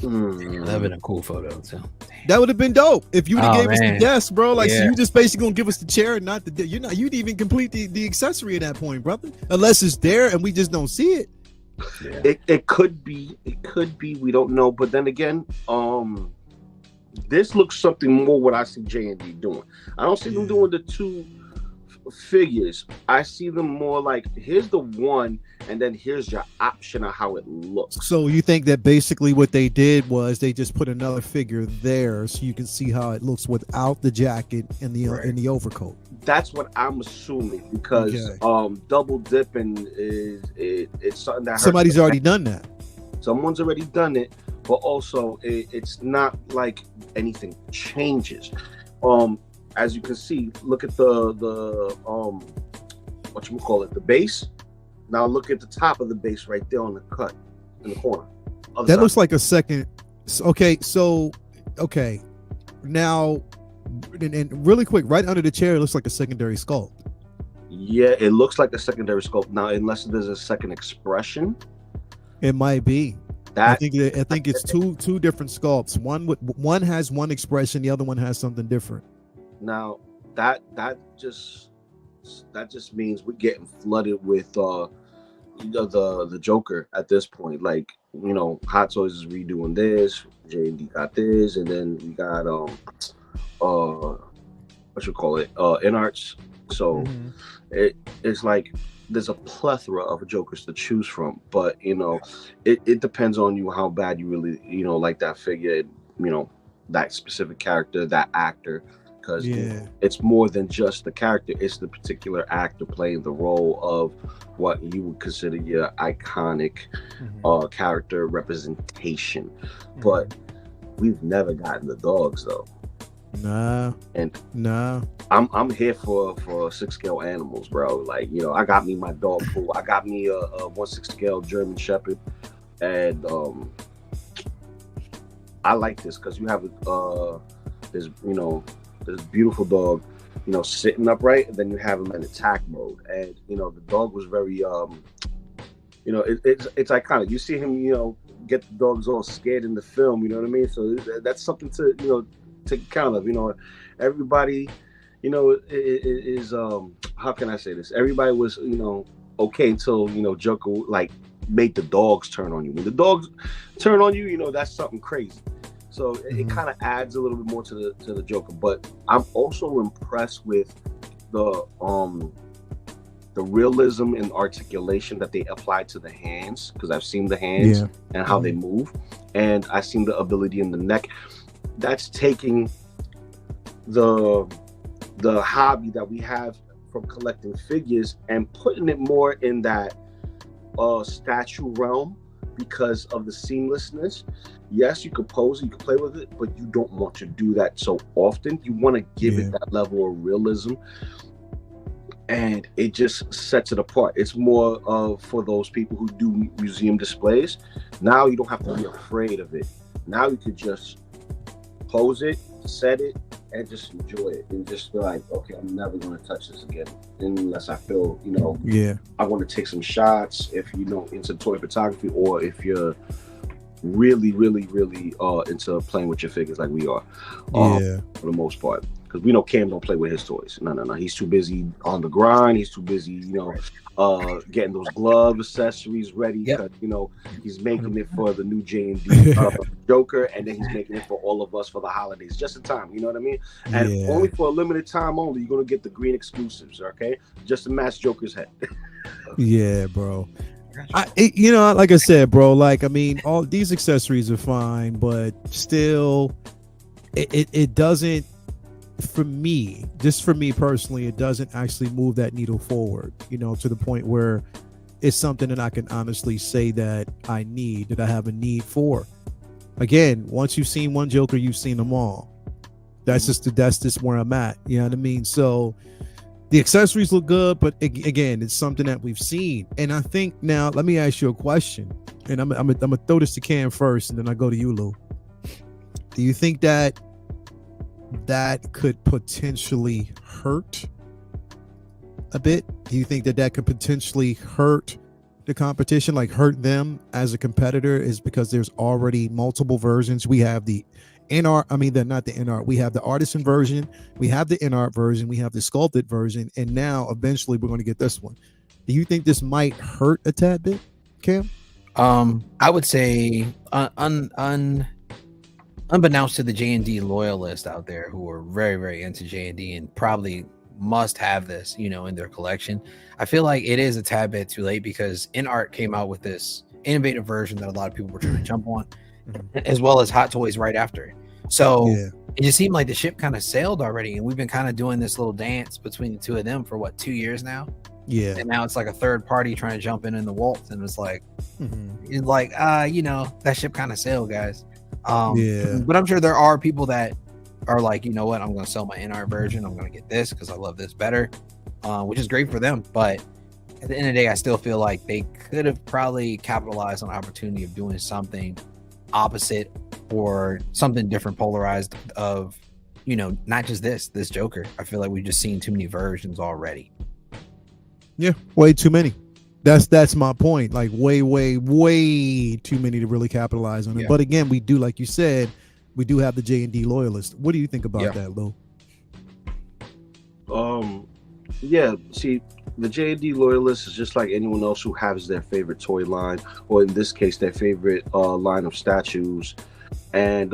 That would have been a cool photo too. That would have been dope if you would have gave us the desk, bro. Like, so you just basically gonna give us the chair and not the you didn't even complete the accessory at that point, brother. Unless it's there and we just don't see it. Yeah. It could be. We don't know. But then again, this looks something more what I see JND doing. I don't see them doing the two figures. I see them more like, here's the one, and then here's your option of how it looks. So you think that basically what they did was they just put another figure there so you can see how it looks without the jacket and the overcoat. That's what I'm assuming, because double dipping it's something that somebody's already done that. Someone's already done it, but also it's not like anything changes. As you can see, look at the the base. Now look at the top of the base right there on the cut in the corner. That looks like a second. Okay, now, and really quick, right under the chair, it looks like a secondary sculpt. Yeah, it looks like a secondary sculpt. Now, unless there's a second expression, it might be. I think it's two different sculpts. One has one expression, the other one has something different. Now, that just means we're getting flooded with the Joker at this point. Like, Hot Toys is redoing this, JND got this, and then we got InArts. So it's like there's a plethora of Jokers to choose from, but it depends on you how bad you really like that figure, that specific character, that actor. Because it's more than just the character, it's the particular actor playing the role of what you would consider your iconic character representation. But we've never gotten the dogs though. Nah. I'm here for 6-scale animals, bro. Like, I got me my dog pool. I got me a 1/6 scale German Shepherd, and I like this because you have this this beautiful dog, sitting upright, and then you have him in attack mode, and the dog was very it's iconic. You see him get the dogs all scared in the film, you know what I mean? So that's something to take account of. Everybody is how can I say this? Everybody was okay until Joker like made the dogs turn on you. When the dogs turn on you, that's something crazy. So it kind of adds a little bit more to the Joker. But I'm also impressed with the realism and articulation that they apply to the hands, because I've seen the hands and how they move, and I've seen the ability in the neck. That's taking the hobby that we have from collecting figures and putting it more in that statue realm because of the seamlessness. Yes, you can pose, you can play with it, but you don't want to do that so often. You want to give it that level of realism, and it just sets it apart. It's more of for those people who do museum displays. Now you don't have to be afraid of it. Now you could just pose it, set it, and just enjoy it, and just be like, okay, I'm never going to touch this again unless I feel, I want to take some shots. If into toy photography, or if you're really, really, really into playing with your figures like we are, for the most part. Because we know Cam don't play with his toys. No. He's too busy on the grind. He's too busy, getting those glove accessories ready. Because, he's making it for the new JND Joker, and then he's making it for all of us for the holidays, just in time. You know what I mean? And only for a limited time only, you're gonna get the green exclusives, okay? Just to match Joker's head. Yeah, bro. Like I said, bro. Like, I mean, all these accessories are fine, but still, it doesn't. For me personally, it doesn't actually move that needle forward, to the point where it's something that I can honestly say that I have a need for. Again, once you've seen one Joker, you've seen them all. That's just where I'm at. You know what I mean? So the accessories look good, but again, it's something that we've seen. And I think now, let me ask you a question, and I'm gonna throw this to Cam first, and then I go to you, Lou. Do you think that could potentially hurt a bit? Do you think that could potentially hurt the competition, like hurt them as a competitor, is because there's already multiple versions? We have the in-art, not the in-art, we have the artisan version, we have the in-art version, we have the sculpted version, and now eventually we're going to get this one. Do you think this might hurt a tad bit, Cam? I would say unbeknownst to the JND loyalists out there who are very, very into JND and probably must have this, in their collection, I feel like it is a tad bit too late, because InArt came out with this innovative version that a lot of people were trying to jump on, as well as Hot Toys right after. So it just seemed like the ship kind of sailed already, and we've been kind of doing this little dance between the two of them for 2 years now. Yeah, and now it's like a third party trying to jump in the waltz, and it's like, that ship kind of sailed, guys. But I'm sure there are people that are like, you know what, I'm going to sell my NR version. I'm going to get this because I love this better, which is great for them. But at the end of the day, I still feel like they could have probably capitalized on the opportunity of doing something opposite or something different, polarized of, not just this Joker. I feel like we've just seen too many versions already. Yeah, way too many. That's my point. Like way too many to really capitalize on it. But again, we do, like you said, we do have the JND loyalists. What do you think about that, Lou? See, the JND loyalist is just like anyone else who has their favorite toy line, or in this case, their favorite line of statues. And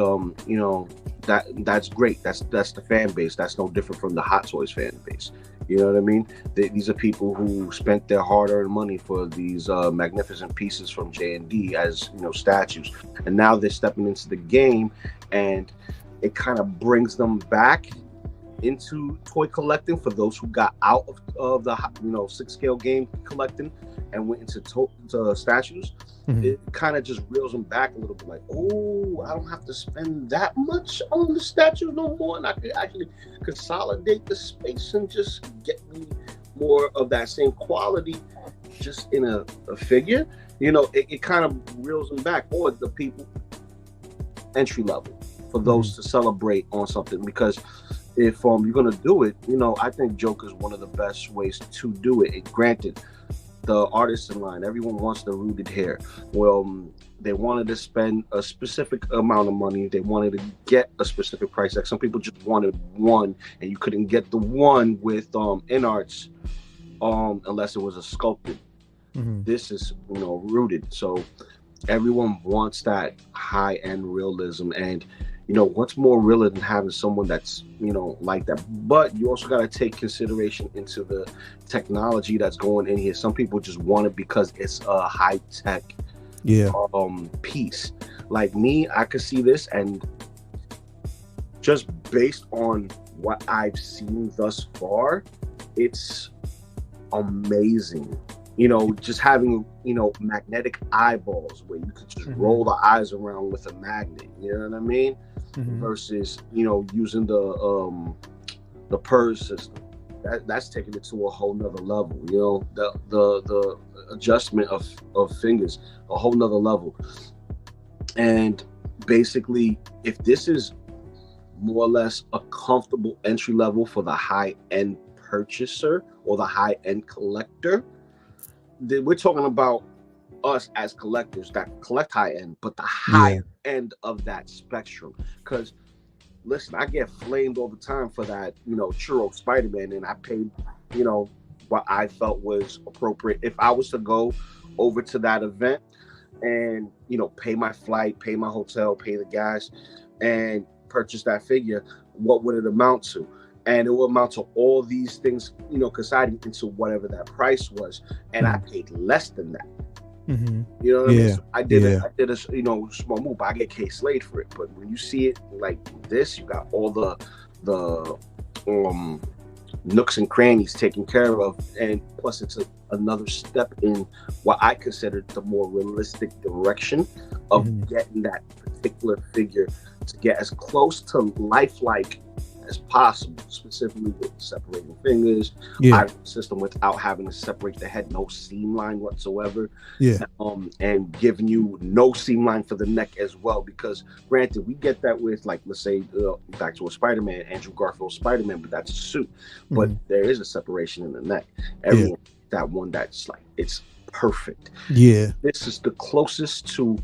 that's great. That's the fan base. That's no different from the Hot Toys fan base. You know what I mean? These are people who spent their hard-earned money for these magnificent pieces from JND as statues, and now they're stepping into the game, and it kind of brings them back into toy collecting for those who got out of the 6-scale game collecting and went into statues. It kind of just reels them back a little bit, like, oh, I don't have to spend that much on the statue no more, and I could actually consolidate the space and just get me more of that same quality just in a figure. It kind of reels them back. Or the people entry level for those to celebrate on something. Because if you're gonna do it, I think Joker is one of the best ways to do it. And granted, the artisan line, everyone wants the rooted hair. Well, they wanted to spend a specific amount of money. They wanted to get a specific price. Like some people just wanted one, and you couldn't get the one with inarts unless it was a sculpted. This is rooted. So everyone wants that high-end realism, and what's more realer than having someone that's like that. But you also got to take consideration into the technology that's going in here. Some people just want it because it's a high-tech piece. Like me, I could see this, and just based on what I've seen thus far, it's amazing. Just having magnetic eyeballs where you could just roll the eyes around with a magnet, you know what I mean? Versus using the purge system. That's taking it to a whole nother level. The adjustment of fingers, a whole nother level. And basically, if this is more or less a comfortable entry level for the high-end purchaser or the high-end collector, we're talking about us as collectors that collect high-end, but the high end of that spectrum. Because listen, I get flamed all the time for that churro Spider-Man, and I paid what I felt was appropriate. If I was to go over to that event and pay my flight, pay my hotel, pay the gas, and purchase that figure, what would it amount to? And it will amount to all these things, considering into whatever that price was, and I paid less than that. You know what I mean? So I did a small move, but I get case-laid for it. But when you see it like this, you got all the nooks and crannies taken care of, and plus it's another step in what I consider the more realistic direction of getting that particular figure to get as close to lifelike as possible, specifically with separating fingers, eye system without having to separate the head, no seam line whatsoever, and giving you no seam line for the neck as well. Because granted, we get that with, like, let's say back to a Spider-Man, Andrew Garfield Spider-Man, but that's a suit. But there is a separation in the neck. Everyone that one that's like it's perfect. This is the closest to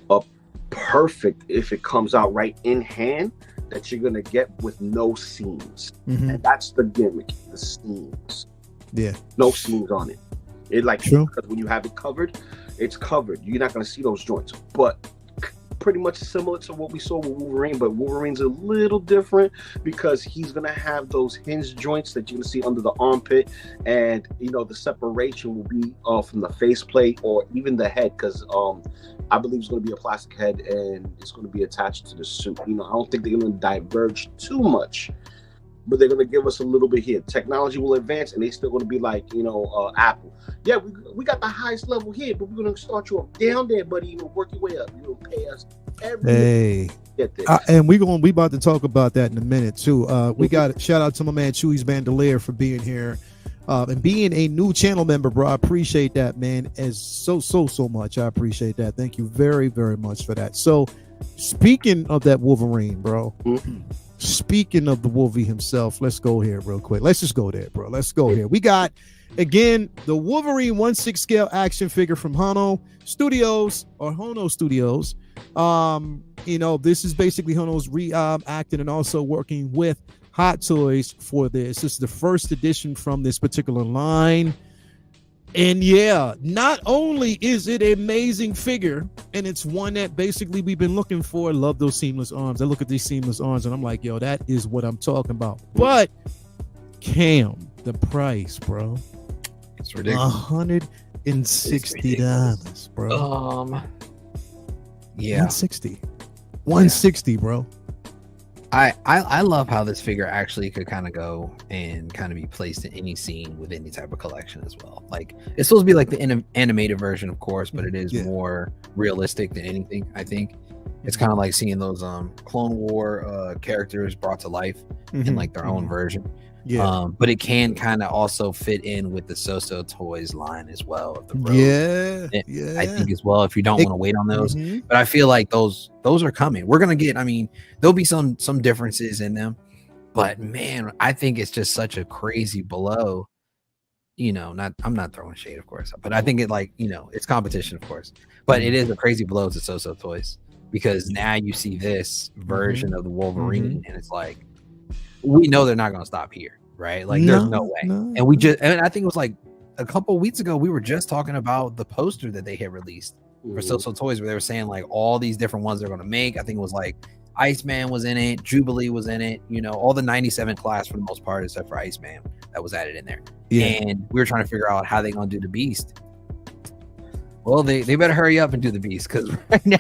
a perfect, if it comes out right in hand, that you're gonna get with no seams. And that's the gimmick, the seams. No seams on it. It because when you have it covered, it's covered. You're not gonna see those joints. But pretty much similar to what we saw with Wolverine, but Wolverine's a little different because he's gonna have those hinge joints that you're gonna see under the armpit, and the separation will be from the faceplate or even the head, because I believe it's going to be a plastic head and it's going to be attached to the suit. I don't think they're going to diverge too much, but they're going to give us a little bit here. Technology will advance, and they're still going to be like, Apple. Yeah, we got the highest level here, but we're going to start you off down there, buddy. Work your way up. You're going to pay us every get there. And we about to talk about that in a minute too. We got shout out to my man Chewy's Bandolier for being here. And being a new channel member, bro, I appreciate that, man, as so much. I appreciate that. Thank you very, very much for that. So, speaking of that Wolverine, bro, speaking of the Wolvie himself, let's go here real quick. Let's just go there, bro. Let's go here. We got, again, the Wolverine 1/6 scale action figure from Hono Studios, or Hono Studios. This is basically Hono's acting and also working with Hot Toys for this. This is the first edition from this particular line. And not only is it an amazing figure, and it's one that basically we've been looking for. Love those seamless arms. I look at these seamless arms and I'm like, yo, that is what I'm talking about. But Cam, the price, bro. It's ridiculous. $160, bro. 160, bro. I love how this figure actually could kind of go and kind of be placed in any scene with any type of collection as well. Like, it's supposed to be like the animated version, of course, but it is more realistic than anything. I think it's kind of like seeing those Clone War characters brought to life in like their own version. Yeah. But it can kind of also fit in with the SooSoo Toys line as well. Of the Rogue. Yeah. I think as well, if you don't want to wait on those. Mhm. But I feel like those are coming. We're gonna get. I mean, there'll be some differences in them, but man, I think it's just such a crazy blow. You know, I'm not throwing shade, of course, but I think it like, you know, it's competition, of course, but it is a crazy blow to SooSoo Toys because now you see this version of the Wolverine, and it's like we know they're not gonna stop here, right? Like there's no way. And I think it was like a couple of weeks ago we were just talking about the poster that they had released for SooSoo Toys, where they were saying like all these different ones they're gonna make. I think it was like Iceman was in it, Jubilee was in it, you know, all the 97 class for the most part, except for Iceman that was added in there. Yeah. And we were trying to figure out how they're gonna do the Beast. Well, they better hurry up and do the Beast, because right now,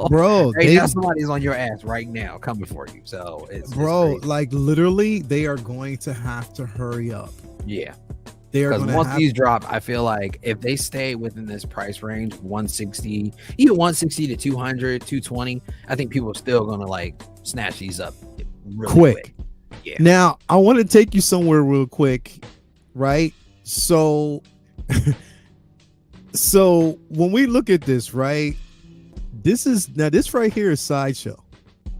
bro, now somebody's on your ass right now coming for you. So it's like literally they are going to have to hurry up. Yeah. They are because once these drop, I feel like if they stay within this price range, 160, either 160 to 200, 220, I think people are still gonna like snatch these up really quick. Yeah. Now I want to take you somewhere real quick, right? So, so when we look at this, right? This right here is Sideshow.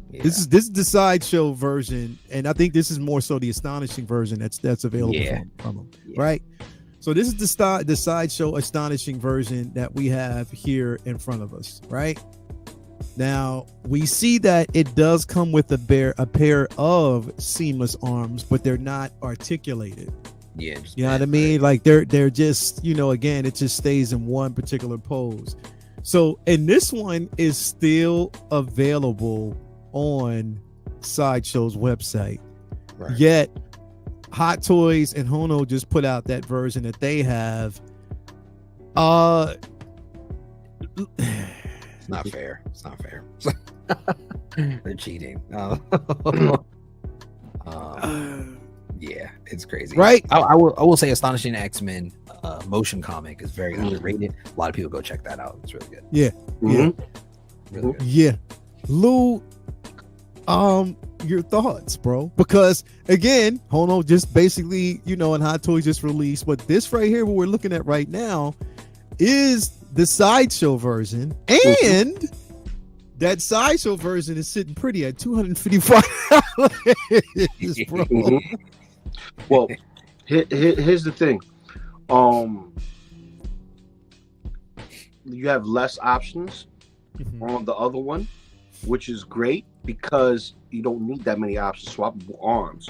Yeah. This is the Sideshow version, and I think this is more so the Astonishing version that's available from them, right? So this is the Sideshow Astonishing version that we have here in front of us, right? Now we see that it does come with a pair of seamless arms, but they're not articulated. Yeah, you know what I mean? Like they're just, you know, again, it just stays in one particular pose. So, and this one is still available on Sideshow's website. Right. Yet Hot Toys and Hono just put out that version that they have. It's not fair. It's not fair. They're cheating. Yeah, it's crazy. Right? I will say Astonishing X-Men motion comic is very underrated. A lot of people go check that out. It's really good. Yeah. Really good. Yeah. Lou, your thoughts, bro? Because again, Hono just basically, you know, and Hot Toys just released, but this right here, what we're looking at right now, is the Sideshow version, and that Sideshow version is sitting pretty at $255, bro. Well, here's the thing. You have less options on the other one, which is great because you don't need that many options. Swappable arms,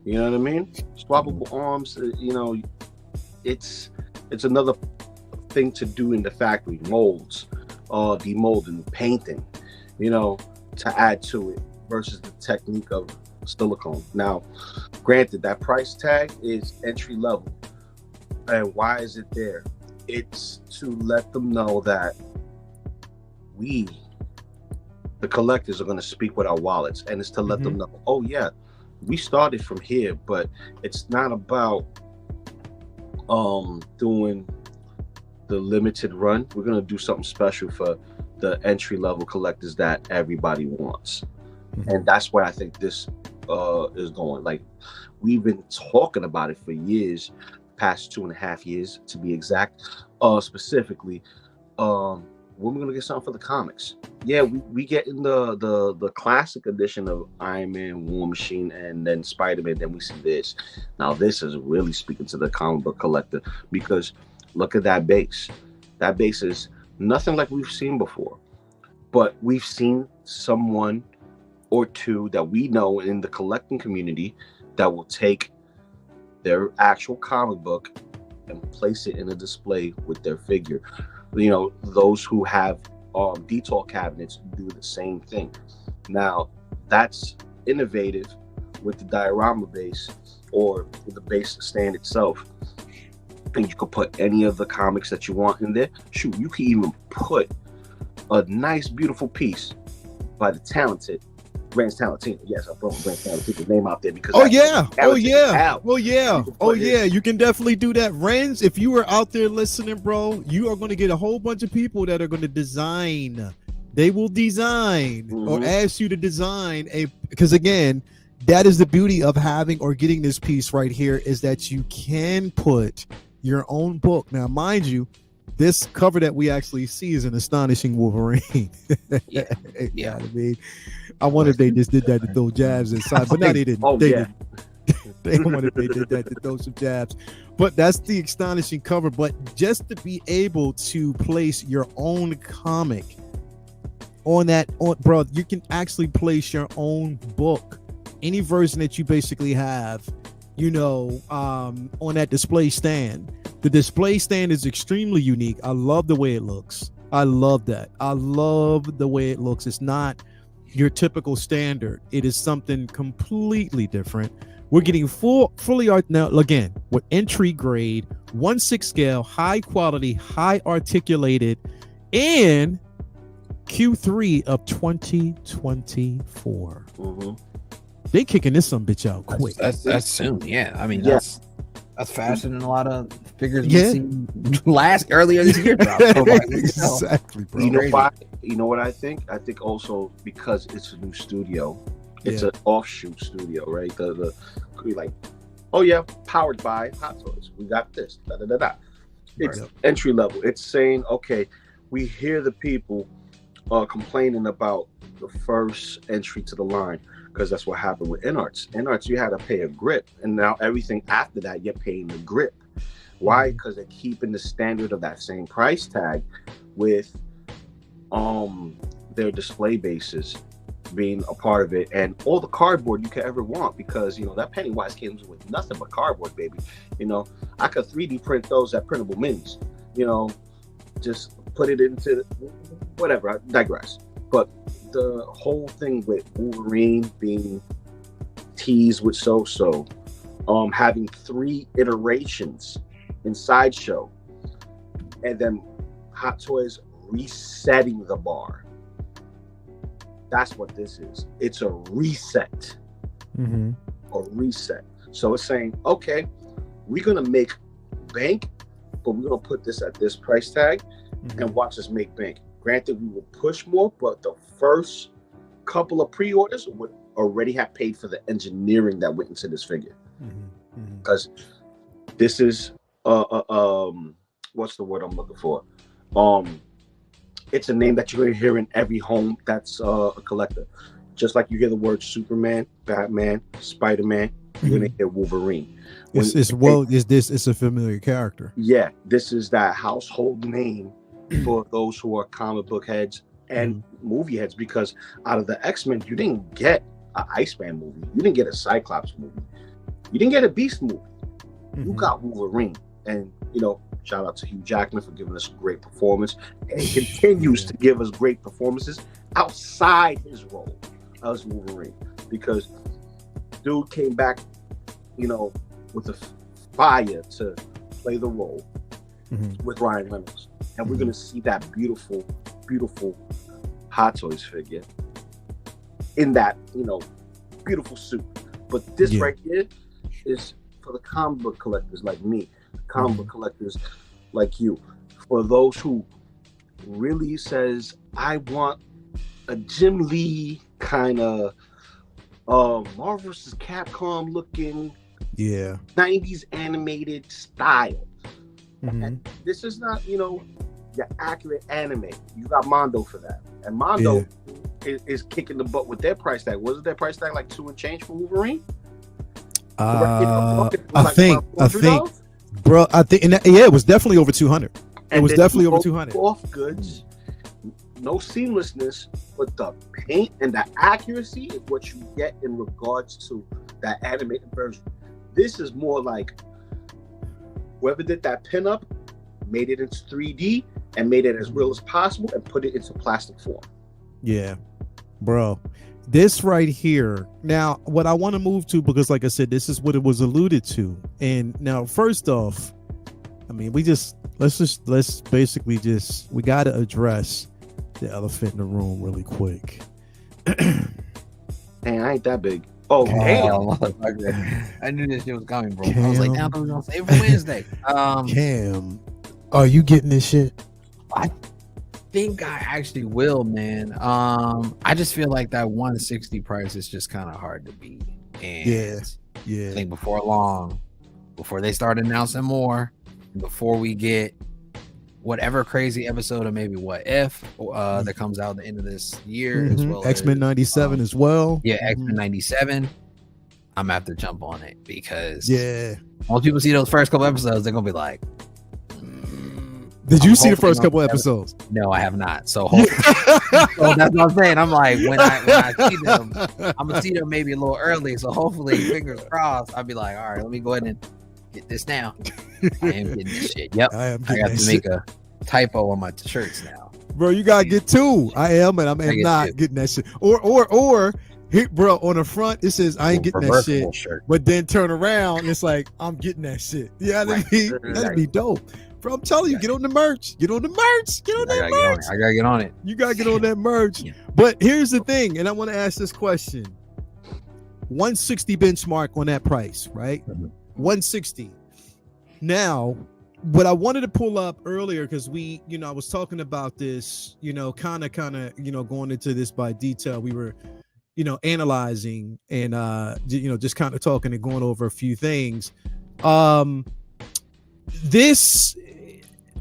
you know what I mean? Swappable arms, you know, it's another thing to do in the factory. Molds, demolding, painting, you know, to add to it versus the technique of silicone. Now, granted, that price tag is entry level, and why is it there? It's to let them know that we, the collectors, are going to speak with our wallets, and it's to let them know, oh yeah, we started from here, but it's not about doing the limited run. We're going to do something special for the entry level collectors that everybody wants. And that's where I think this is going. Like, we've been talking about it for years, past 2.5 years to be exact. Specifically, when we're gonna get something for the comics. Yeah, we get in the classic edition of Iron Man, War Machine, and then Spider-Man. Then we see this. Now this is really speaking to the comic book collector, because look at that base. That base is nothing like we've seen before, but we've seen someone or two that we know in the collecting community that will take their actual comic book and place it in a display with their figure. You know, those who have detail cabinets do the same thing. Now, that's innovative with the diorama base or the base stand itself. And you could put any of the comics that you want in there. Shoot, you can even put a nice, beautiful piece by the talented Grant's Talentino. Yes, I brought Grant's Talentino's name out there because you can definitely do that. Renz, if you are out there listening, bro, you are going to get a whole bunch of people that are going to design. They will design or ask you to design because again, that is the beauty of having or getting this piece right here, is that you can put your own book. Now, mind you, this cover that we actually see is an astonishing Wolverine. Yeah. You know what I mean? I wonder if they just did that to throw jabs inside, but no, they didn't. Oh, They yeah. didn't. They wonder if they did that to throw some jabs. But that's the astonishing cover. But just to be able to place your own comic on that, bro, you can actually place your own book, any version that you basically have, you know, on that display stand. The display stand is extremely unique. I love the way it looks. I love that. I love the way it looks. It's not your typical standard. It is something completely different. We're getting fully art now, again, with entry grade, 1/6 scale, high quality, high articulated, and Q3 of 2024. Mhm. They kicking this some bitch out quick. That's soon. Yeah. I mean, Yeah. that's faster than a lot of figures Yeah. we seen earlier this year. Exactly, bro. You know Crazy. why? You know what I think? I think also because it's a new studio. It's Yeah. an offshoot studio, right? The like, oh yeah, powered by Hot Toys. We got this. Da, da, da, da. It's Right. entry level. It's saying, okay, we hear the people complaining about the first entry to the line, because that's what happened with InArts. InArts, you had to pay a grip, and now everything after that, you're paying the grip. Why? Because they're keeping the standard of that same price tag with their display bases being a part of it, and all the cardboard you could ever want, because you know that Pennywise came with nothing but cardboard, baby. You know, I could 3D print those at printable minis, you know, just put it into whatever. I digress. But the whole thing with Wolverine being teased with SooSoo, having 3 iterations in Sideshow, and then Hot Toys resetting the bar. That's what this is. It's a reset. Mm-hmm. A reset. So it's saying, okay, we're gonna make bank, but we're gonna put this at this price tag and watch us make bank. Granted, we will push more, but the first couple of pre-orders would already have paid for the engineering that went into this figure. Because this is what's the word I'm looking for? It's a name that you're gonna hear in every home that's a collector. Just like you hear the word Superman, Batman, Spider-Man, you're gonna hear Wolverine. It's a familiar character. Yeah, this is that household name for those who are comic book heads and movie heads, because out of the X-Men, you didn't get an Iceman movie, you didn't get a Cyclops movie, you didn't get a Beast movie. You got Wolverine, and you know, shout out to Hugh Jackman for giving us a great performance, and he continues to give us great performances outside his role as Wolverine, because dude came back, you know, with the fire to play the role with Ryan Reynolds, and we're gonna see that beautiful, beautiful Hot Toys figure in that, you know, beautiful suit. But this right here is for the comic book collectors like me, comic book collectors like you, for those who really says, I want a Jim Lee kind of Marvel vs. Capcom looking 90s animated style. And this is not, you know, your accurate anime. You got Mondo for that, and Mondo is kicking the butt with their price tag. Wasn't their price tag like 2 and change for Wolverine? I think, bro. I think, and it was definitely over 200. It was definitely over 200. Off goods, no seamlessness, but the paint and the accuracy is what you get in regards to that animated version. This is more like whoever did that pinup made it into 3D and made it as real as possible and put it into plastic form. Yeah, bro. This right here. Now, what I want to move to, because like I said, this is what it was alluded to. And now, first off, I mean, let's basically we got to address the elephant in the room really quick. Man, I ain't that big. Oh, damn. I knew this shit was coming, bro. I was like, now we're gonna save for Wednesday. Cam, are you getting this shit? I think I actually will, man. I just feel like that 160 price is just kind of hard to beat. And Yeah. I think before long, before they start announcing more, before we get whatever crazy episode of maybe What If that comes out at the end of this year, as well X-Men as 97 as well. Yeah, X-Men 97. I'm gonna have to jump on it because once people see those first couple episodes, they're gonna be like, did you see the first couple episodes? No, I have not. So, so that's what I'm saying. I'm like, when I see them, I'm gonna see them maybe a little early. So hopefully, fingers crossed, I'll be like, all right, let me go ahead and get this now. I am getting this shit. Yep, I got to make a typo on my shirts now. Bro, you gotta get two. I am, and I'm not getting that shit. Or here, bro, on the front it says I ain't getting that shit. Shirt. But then turn around, it's like I'm getting that shit. Yeah, that'd be dope. Bro, I'm telling you, get on the merch. Get on the merch. Get on that merch. I gotta get on it. You gotta get on that merch. But here's the thing, and I want to ask this question: 160 benchmark on that price, right? 160. Now, what I wanted to pull up earlier, because I was talking about this, kind of, going into this by detail. We were, analyzing and, just kind of talking and going over a few things.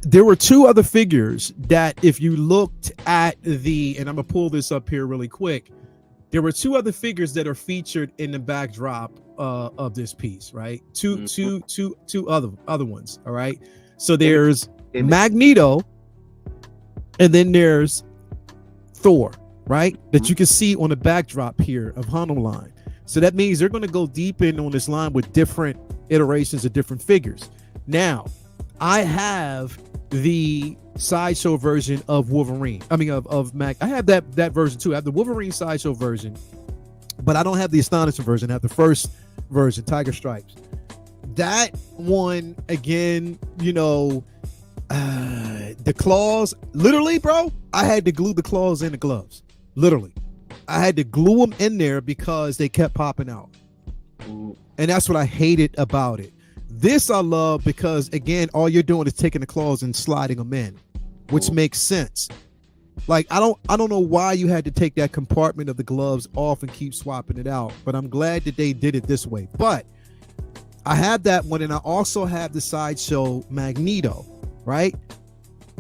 There were two other figures that if you looked at and I'm gonna pull this up here really quick. There were two other figures that are featured in the backdrop of this piece, right? Two other ones. All right. So there's Magneto, and then there's Thor, right? That you can see on the backdrop here of Hono line. So that means they're going to go deep in on this line with different iterations of different figures. Now, I have the sideshow version of Wolverine. I mean, of Mac. I have that version too. I have the Wolverine sideshow version, but I don't have the Astonishing version. I have the first version, Tiger Stripes. That one, again, the claws, literally, bro, I had to glue the claws in the gloves. Literally. I had to glue them in there because they kept popping out. And that's what I hated about it. This I love because, again, all you're doing is taking the claws and sliding them in, which makes sense. Like, I don't know why you had to take that compartment of the gloves off and keep swapping it out, but I'm glad that they did it this way. But I have that one, and I also have the sideshow Magneto, right?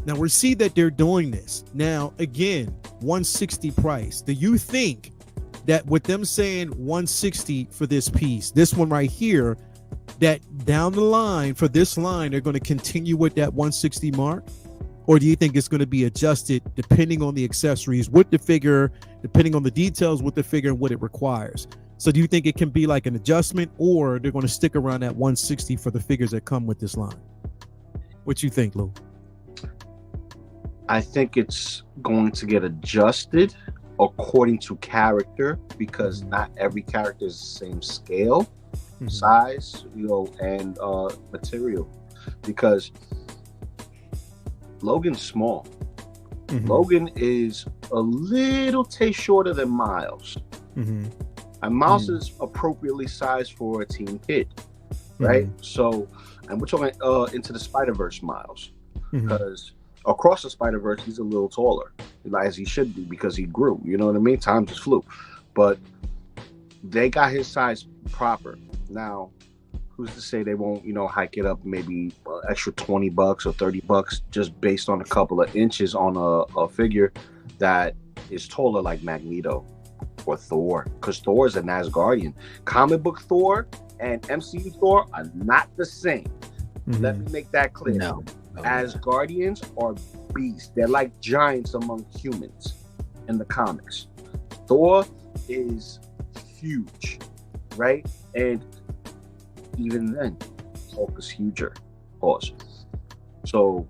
Now we see that they're doing this. Now, again, 160 price. Do you think that with them saying 160 for this piece, this one right here, that down the line for this line, they're going to continue with that 160 mark? Or do you think it's going to be adjusted depending on the accessories with the figure, depending on the details with the figure and what it requires? So do you think it can be like an adjustment, or they're going to stick around that 160 for the figures that come with this line? What you think, Lou? I think it's going to get adjusted according to character, because not every character is the same scale, size, and material. Because Logan's small. Logan is a little taste shorter than Miles. And Miles is appropriately sized for a teen kid, right? So, and we're talking into the Spider-Verse Miles, because across the Spider-Verse, he's a little taller, as he should be, because he grew. You know what I mean? Time just flew. But they got his size proper. Now, who's to say they won't, hike it up maybe extra $20 or $30 just based on a couple of inches on a figure that is taller like Magneto or Thor, because Thor is an Asgardian. Comic book Thor and MCU Thor are not the same. Let me make that clear. No. Asgardians are beasts. They're like giants among humans in the comics. Thor is huge, right? And even then, Hulk is huger. Pause. So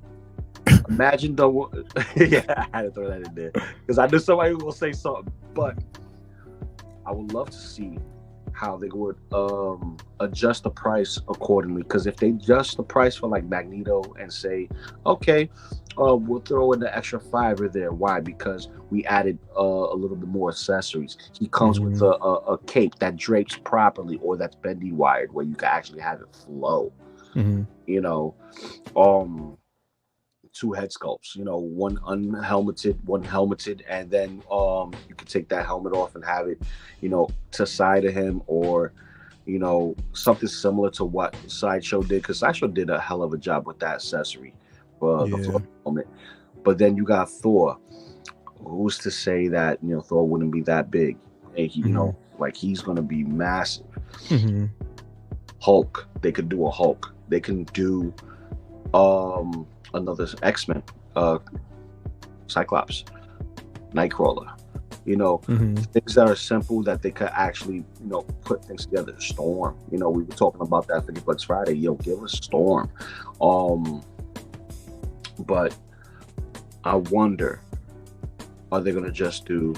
imagine yeah, I had to throw that in there because I knew somebody will say something. But I would love to see how they would adjust the price accordingly. Because if they adjust the price for like Magneto and say, okay, we'll throw in the extra $5 there. Why? Because we added a little bit more accessories. He comes with a cape that drapes properly, or that's bendy wired, where you can actually have it flow. two head sculpts. You know, one unhelmeted, one helmeted, and then you could take that helmet off and have it, you know, to side of him, or you know, something similar to what Sideshow did, because Sideshow did a hell of a job with that accessory for the Thor helmet. But then you got Thor. Who's to say that, you know, Thor wouldn't be that big? And he, you know, like he's gonna be massive. Hulk, they could do a Hulk. They can do another X-Men, Cyclops, Nightcrawler. You know, things that are simple that they could actually, you know, put things together. Storm, you know, we were talking about that for Flex Friday. Yo, give us Storm. But I wonder, are they gonna just do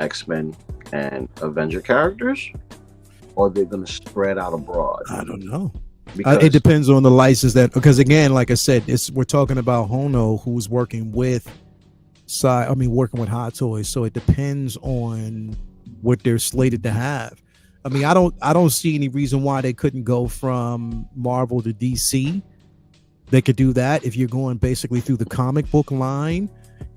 X-Men and Avenger characters, or are they gonna spread out abroad? I don't know. Because It depends on the license because again, like I said, we're talking about Hono, who's working with working with Hot Toys, so it depends on what they're slated to have. I mean, I don't see any reason why they couldn't go from Marvel to DC. They could do that if you're going basically through the comic book line.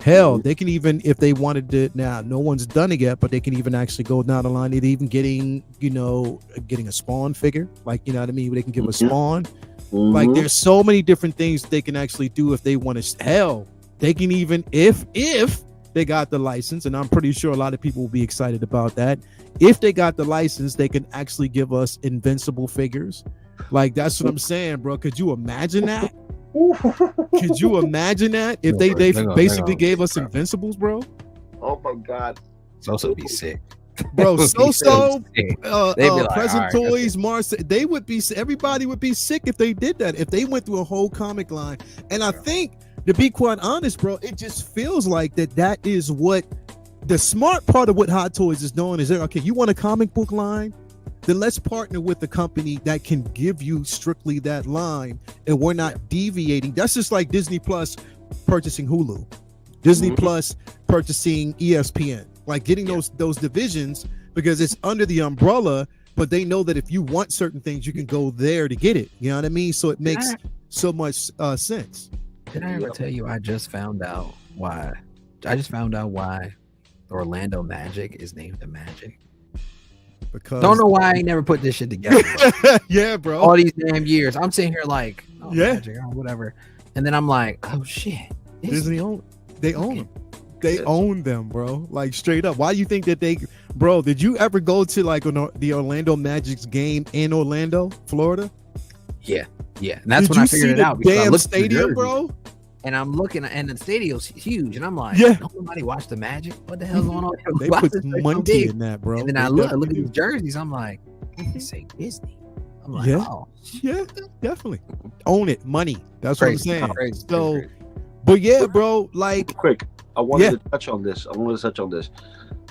Hell, they can even, if they wanted to, now no one's done it yet, but they can even actually go down the line, even getting a Spawn figure, like, you know what I mean? They can give a Spawn. Like, there's so many different things they can actually do if they want to. Hell, they can even, if they got the license, and I'm pretty sure a lot of people will be excited about that. If they got the license, they can actually give us Invincible figures. Like, that's what I'm saying, bro. Could you imagine that? Could you imagine that if they basically gave us Invincibles, bro? Oh my God, SooSoo be sick, bro. SooSoo, like, Present right, Toys, Mars. They would be. Everybody would be sick if they did that. If they went through a whole comic line, and I think, to be quite honest, bro, it just feels like that is what the smart part of what Hot Toys is doing is, okay, you want a comic book line? Then let's partner with the company that can give you strictly that line, and we're not deviating. That's just like Disney Plus purchasing Hulu, Disney Plus purchasing ESPN, like getting those divisions, because it's under the umbrella, but they know that if you want certain things, you can go there to get it. You know what I mean? So it makes so much sense. Did I ever tell you I just found out why Orlando Magic is named the Magic? Because don't know why I ain't never put this shit together. Yeah, bro. All these damn years, I'm sitting here like, Magic or whatever, and then I'm like, oh shit, Disney own them. They own them, bro. Like, straight up. Why do you think that bro? Did you ever go to like the Orlando Magic's game in Orlando, Florida? Yeah, and that's when I figured it out. Because damn I looked stadium, bro. And I'm looking, and the stadion's huge, and I'm like, don't nobody watch the Magic? What the hell's going on? They put money in that, bro. And then I look at these jerseys. I'm like, they say Disney. I'm like, yeah, definitely own it. Money. That's crazy, what I'm saying. Crazy. But yeah, bro. Like, quick, I wanted to touch on this.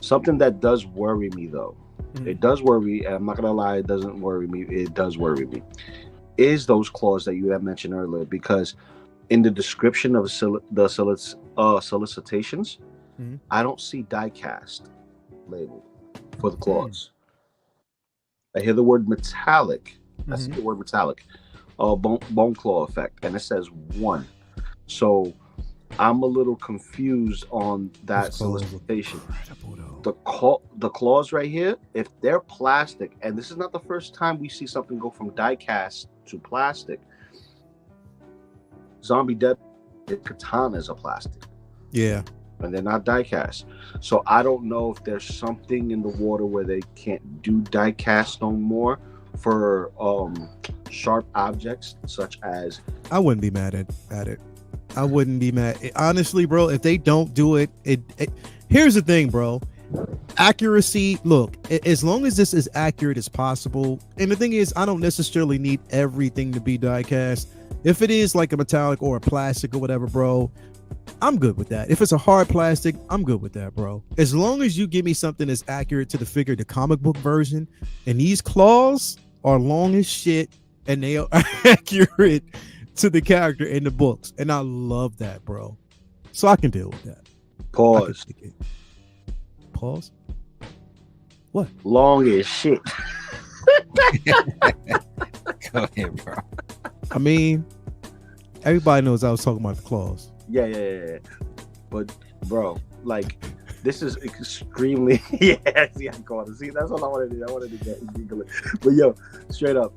Something that does worry me, though. It does worry. And I'm not gonna lie, it doesn't worry me. It does worry me. Is those clause that you had mentioned earlier, because in the description of the solicitations, I don't see die-cast labeled for the clause. I hear the word metallic. I see the word metallic. Bone claw effect, and it says 1. So I'm a little confused on that solicitation. The clause right here, if they're plastic, and this is not the first time we see something go from die-cast to plastic. Zombie Dead katanas are plastic. Yeah. And they're not die-cast. So I don't know if there's something in the water where they can't do die-cast no more for sharp objects such as. I wouldn't be mad at it. I wouldn't be mad. Honestly, bro, if they don't do it, here's the thing, bro. Accuracy, look, as long as this is accurate as possible, and the thing is, I don't necessarily need everything to be die-cast. If it is like a metallic or a plastic or whatever, bro, I'm good with that. If it's a hard plastic, I'm good with that, bro. As long as you give me something that's accurate to the figure, the comic book version, and these claws are long as shit, and they are accurate to the character in the books, and I love that, bro. So I can deal with that. Pause. Pause. What? Long as shit. Go ahead, bro. I mean, Everybody knows I was talking about the claws. Yeah. But bro, like, this is extremely yeah. See, I called it. See, that's what I wanted to do. I wanted to get giggling. But yo, straight up,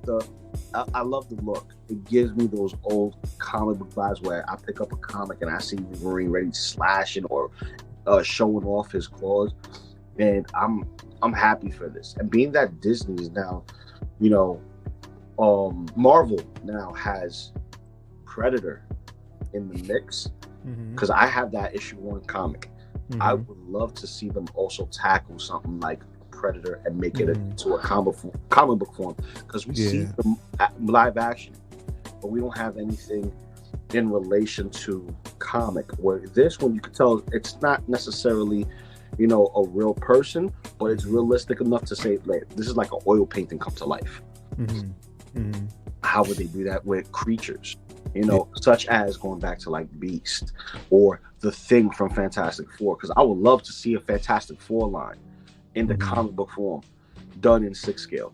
I love the look. It gives me those old comic book vibes where I pick up a comic and I see Wolverine ready slashing or showing off his claws, and I'm happy for this. And being that Disney is now, you know, Marvel now has Predator in the mix, because I have that issue 1 comic. I would love to see them also tackle something like Predator and make it into a comic book form, because we see the live action, but we don't have anything in relation to comic, where this one you could tell it's not necessarily, you know, a real person, but it's realistic enough to say, like, this is like an oil painting come to life. How would they do that with creatures, you know, such as going back to like Beast or the Thing from Fantastic Four? Because I would love to see a Fantastic Four line in the comic book form done in 6 scale.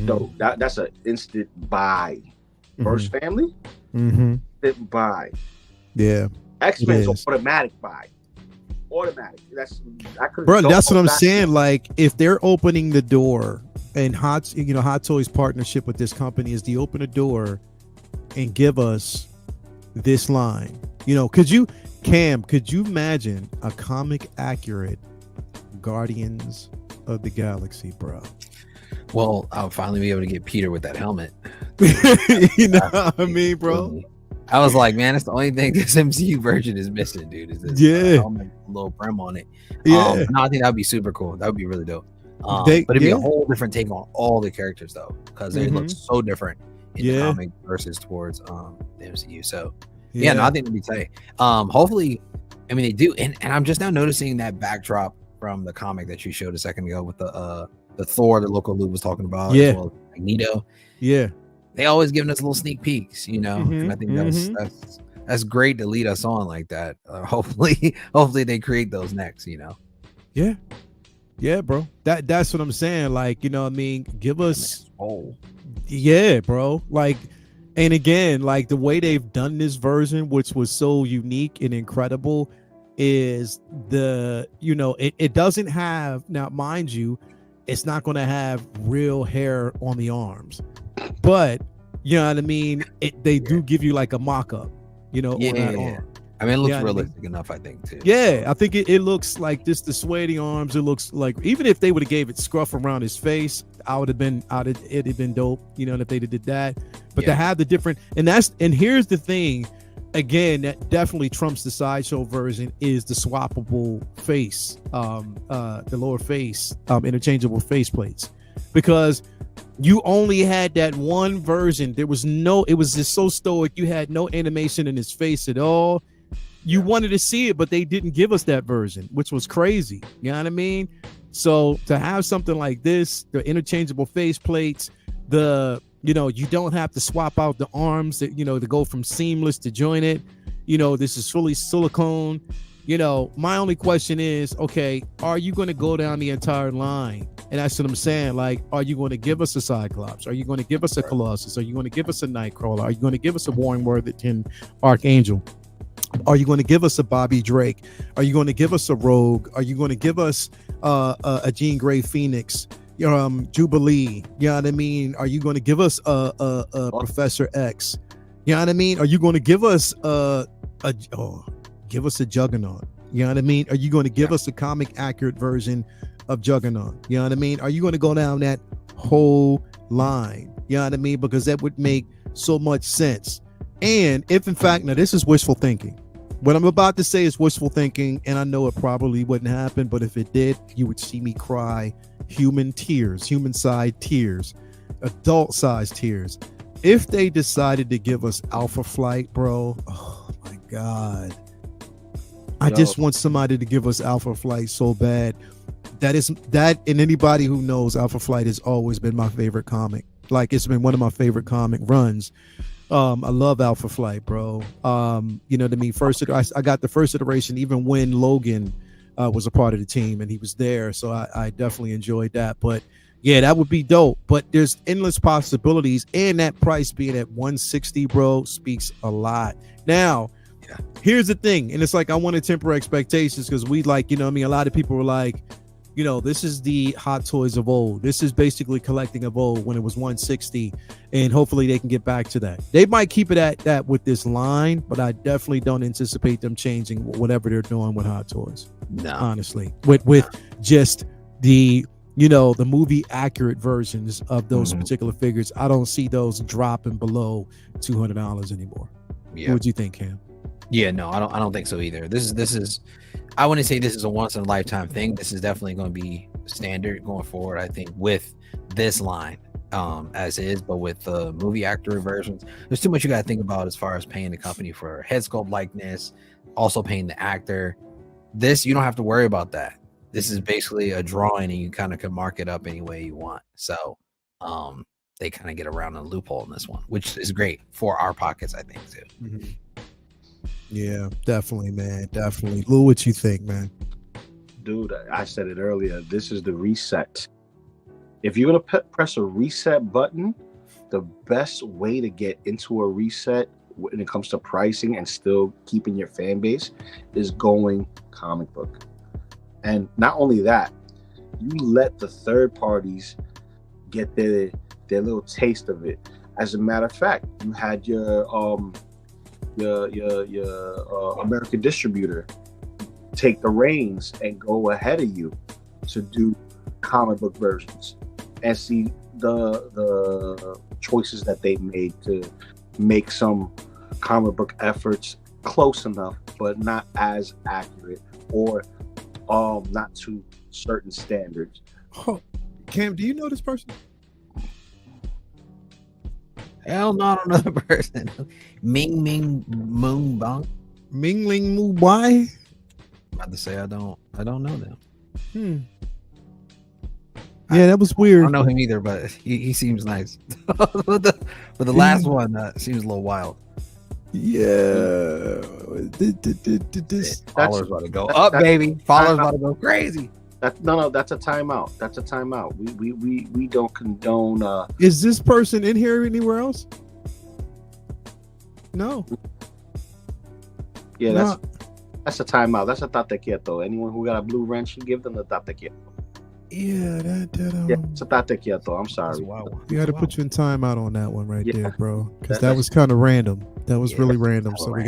So that's an instant buy. First Family, instant buy. Yeah, X-Men's automatic buy. Automatic. That's what I'm saying. Like, if they're opening the door, and Hot Toys' partnership with this company is to open a door and give us this line. You know, could you imagine a comic accurate Guardians of the Galaxy, bro? Well, I'll finally be able to get Peter with that helmet. You know what I mean, bro? I was like, man, that's the only thing this MCU version is missing, dude. Is this helmet, little brim on it? No, I think that'd be super cool. That would be really dope. But it'd be a whole different take on all the characters, though, because they look so different in the comic versus towards the MCU. So I think it'd be tight. Hopefully, I mean, they do, and I'm just now noticing that backdrop from the comic that you showed a second ago with the Thor that Loco Lou was talking about, as well as Magneto. They always giving us little sneak peeks, you know, and I think that's great to lead us on like that. Hopefully they create those next, you know. Yeah, bro. That's what I'm saying. Like, you know what I mean? Give us bro. Like, and again, like the way they've done this version, which was so unique and incredible, is it doesn't have, now mind you, it's not going to have real hair on the arms, but you know what I mean? They do give you like a mock-up, you know, on that arm. I mean, it looks realistic enough, I think, too. Yeah, I think it looks like just the sweaty arms. It looks like, even if they would have gave it scruff around his face, it'd have been dope, you know, if they did that. But to have the different, and here's the thing, again, that definitely trumps the sideshow version, is the swappable face, the lower face, interchangeable face plates, because you only had that one version. It was just so stoic. You had no animation in his face at all. You wanted to see it, but they didn't give us that version, which was crazy. You know what I mean? So to have something like this, the interchangeable face plates, you don't have to swap out the arms that, you know, to go from seamless to jointed. You know, this is fully silicone. You know, my only question is, okay, are you going to go down the entire line? And that's what I'm saying. Like, are you going to give us a Cyclops? Are you going to give us a Colossus? Are you going to give us a Nightcrawler? Are you going to give us a Warren Worthington Archangel? Are you going to give us a Bobby Drake? Are you going to give us a Rogue? Are you going to give us a Jean Grey Phoenix? Jubilee? You know what I mean? Are you going to give us a Professor X? You know what I mean? Are you going to give us give us a Juggernaut? You know what I mean? Are you going to give us a comic accurate version of Juggernaut? You know what I mean? Are you going to go down that whole line? You know what I mean? Because that would make so much sense. And if in fact, now this is wishful thinking. What I'm about to say is wishful thinking, and I know it probably wouldn't happen, but if it did, you would see me cry human-sized tears, adult-sized tears. If they decided to give us Alpha Flight, bro, oh my God. I just want somebody to give us Alpha Flight so bad. And anybody who knows, Alpha Flight has always been my favorite comic. Like, it's been one of my favorite comic runs. I love Alpha Flight, bro. You know what I mean? I got the first iteration even when Logan was a part of the team and he was there. So I definitely enjoyed that. But Yeah, that would be dope. But there's endless possibilities, and that price being at 160, bro, speaks a lot. Now, Yeah. here's the thing, and it's like I want to temper expectations because we like, you know what I mean, a lot of people were like, you know, this is the Hot Toys of old. This is basically collecting of old when it was 160, and hopefully they can get back to that. They might keep it at that with this line, but I definitely don't anticipate them changing whatever they're doing with Hot Toys. No. Honestly, with just the, you know, the movie accurate versions of those particular figures, I don't see those dropping below $200 anymore. Yeah. What would you think, Cam? Yeah, no, I don't think so either. This is I wouldn't say this is a once in a lifetime thing. This is definitely going to be standard going forward, I think, with this line as is, but with the movie actor versions, there's too much you got to think about as far as paying the company for head sculpt likeness, also paying the actor. This, you don't have to worry about that. This is basically a drawing and you kind of can mark it up any way you want. So they kind of get around a loophole in this one, which is great for our pockets, I think, too. Mm-hmm. Yeah, definitely, man. Definitely. Lou, what you think, man? Dude, I said it earlier. This is the reset. If you're going to press a reset button, the best way to get into a reset when it comes to pricing and still keeping your fan base is going comic book. And not only that, you let the third parties get their little taste of it. As a matter of fact, you had your American distributor take the reins and go ahead of you to do comic book versions and see the choices that they made to make some comic book efforts close enough but not as accurate or not to certain standards. Oh, Cam, do you know this person? Hell no, I don't know the person. Ming Ming Moon Bang. Ming Ling Mu Bai? I'm about to say I don't know them. Yeah, that was I weird. don't know him either, but he seems nice. but the last one seems a little wild. Yeah. Followers about to go up, baby. Followers about to go crazy. That's a timeout. That's a timeout. We don't condone. Is this person in here anywhere else? No. Yeah, that's a timeout. That's a tate quieto. Anyone who got a blue wrench, you give them the tate quieto. Yeah, yeah, it's a tate quieto. I'm sorry. We got to put you in timeout on that one right there, bro, because that that's- was kind of random. That was really random. So we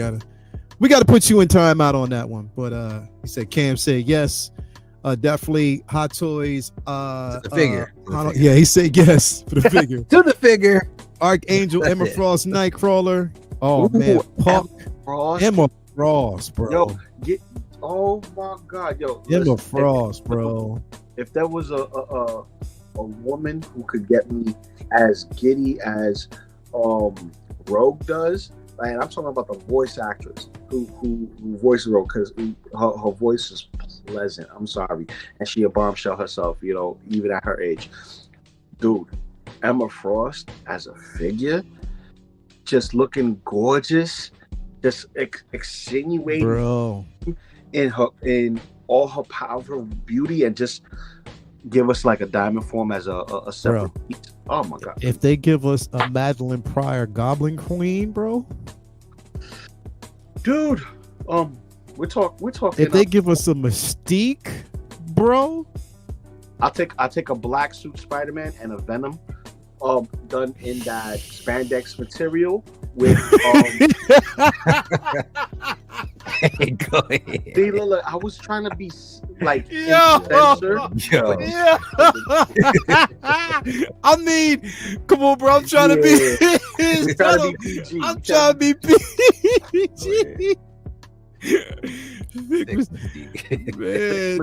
gotta put you in timeout on that one. But he said, Cam said yes. Definitely Hot Toys. The figure. Yeah, he said yes for the figure. To the figure. Archangel, Emma Frost, Nightcrawler. Oh, Ooh, man. Puck, Frost. Emma Frost, bro. Yo, oh my God, yo. Emma listen, Frost, bro. If there was a woman who could get me as giddy as Rogue does, and I'm talking about the voice actress who voiced Rogue, because her voice is pleasant. I'm sorry, and she a bombshell herself, you know, even at her age. Dude, Emma Frost as a figure, just looking gorgeous, just extenuating, Bro. in all her powerful beauty, and just give us like a diamond form as a separate piece. Oh my God! If they give us a Madeline Pryor Goblin Queen, bro, dude, we're talking. if they give us a Mystique, bro, I'll take a black suit Spider-Man and a Venom, done in that spandex material with Hey, go ahead. See, look, I was trying to be like Yo. Spencer. Yo. yeah. I mean, come on, bro. I'm trying to be. You're trying to be PG. I'm trying to be PG. Man,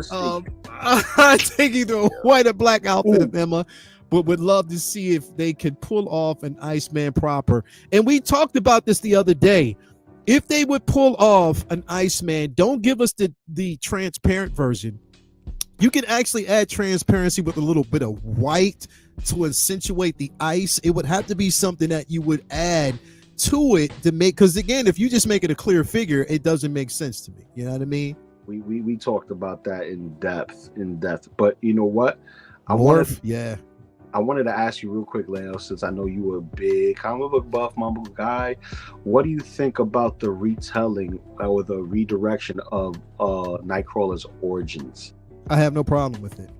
I'm taking the white or black outfit of Emma, but would love to see if they could pull off an Iceman proper. And we talked about this the other day. If they would pull off an Iceman, don't give us the transparent version. You can actually add transparency with a little bit of white to accentuate the ice. It would have to be something that you would add to it to make, because again, if you just make it a clear figure, it doesn't make sense to me. You know what I mean? We talked about that in depth. But you know what? I Morph, yeah. I wanted to ask you real quick, Leo, since I know you were a big comic book buff, manga book guy. What do you think about the retelling or the redirection of Nightcrawler's origins? I have no problem with it.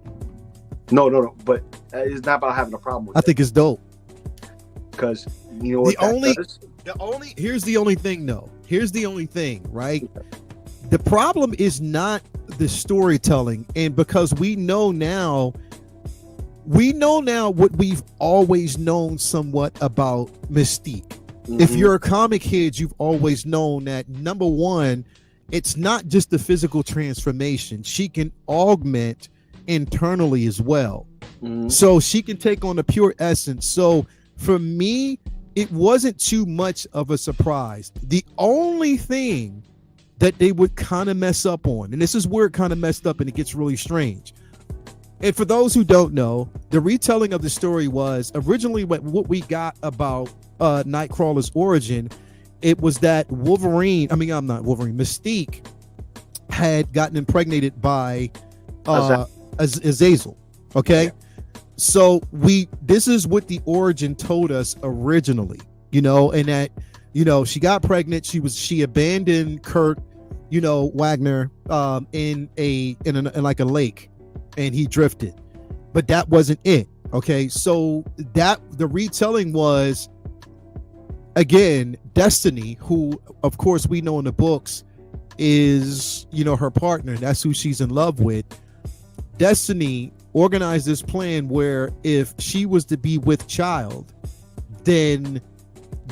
No. But it's not about having a problem with it. I think it's dope. Because you know what Here's the only thing, though. Here's the only thing, right? The problem is not the storytelling, and because we know now what we've always known somewhat about Mystique. Mm-hmm. If you're a comic head, you've always known that, number one, it's not just the physical transformation. She can augment internally as well. Mm-hmm. So she can take on the pure essence. So for me, it wasn't too much of a surprise. The only thing that they would kind of mess up on, and this is where it kind of messed up and it gets really strange. And for those who don't know, the retelling of the story was originally what we got about Nightcrawler's origin. It was that Mystique had gotten impregnated by Azazel. Okay. Yeah. So this is what the origin told us originally, and that, she got pregnant. She abandoned Kurt, Wagner, in like a lake, and he drifted, but that wasn't it. Okay. So the retelling was, again, Destiny, who of course we know in the books is, her partner. That's who she's in love with. Destiny organized this plan where if she was to be with child, then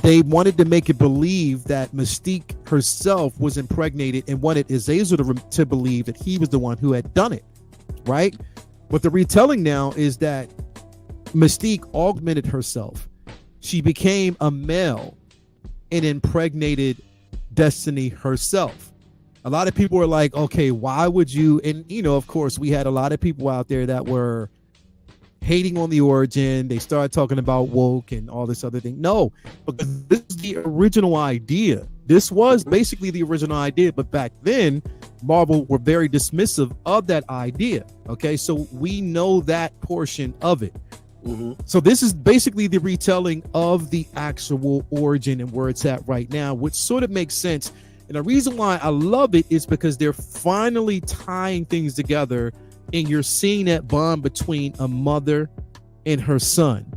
they wanted to make it believe that Mystique herself was impregnated and wanted Azazel to believe that he was the one who had done it, right? But the retelling now is that Mystique augmented herself. She became a male and impregnated Destiny herself. A lot of people are like, okay, why would you? And, of course, we had a lot of people out there that were hating on the origin. They started talking about woke and all this other thing. No, because this is the original idea. This was basically the original idea. But back then, Marvel were very dismissive of that idea. Okay, so we know that portion of it. Mm-hmm. So this is basically the retelling of the actual origin and where it's at right now, which sort of makes sense. And the reason why I love it is because they're finally tying things together, and you're seeing that bond between a mother and her son.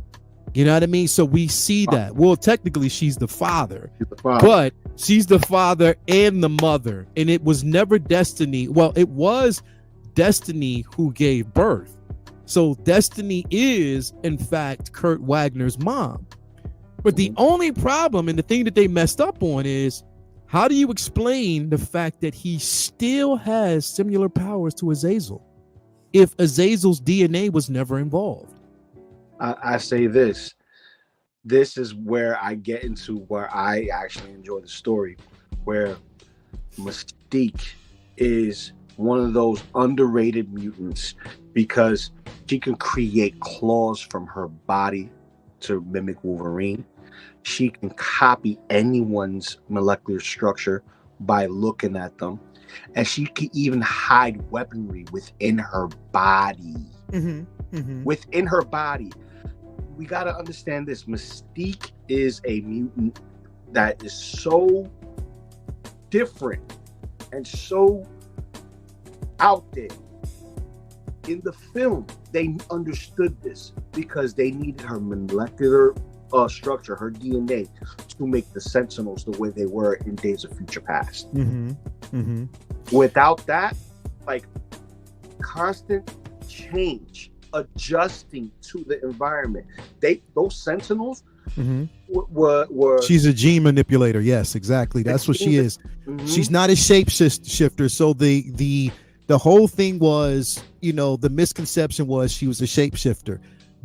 You know what I mean? So we see that. Well, technically, she's the father, but she's the father and the mother. And it was never Destiny. Well, it was Destiny who gave birth. So Destiny is, in fact, Kurt Wagner's mom. But the only problem and the thing that they messed up on is, how do you explain the fact that he still has similar powers to Azazel if Azazel's DNA was never involved? I say this. This is where I get into where I actually enjoy the story, where Mystique is one of those underrated mutants because she can create claws from her body to mimic Wolverine. She can copy anyone's molecular structure by looking at them. And she can even hide weaponry within her body. Mm-hmm. Mm-hmm. Within her body. We got to understand this. Mystique is a mutant that is so different and so out there. In the film, they understood this because they needed her molecular structure, her DNA, to make the Sentinels the way they were in Days of Future Past. Mm-hmm. Mm-hmm. Without that, like, constant change, adjusting to the environment. Those Sentinels were she's a gene manipulator. Yes, exactly. That's what she is. Mm-hmm. She's not a shapeshifter. So the whole thing was, the misconception was she was a shapeshifter,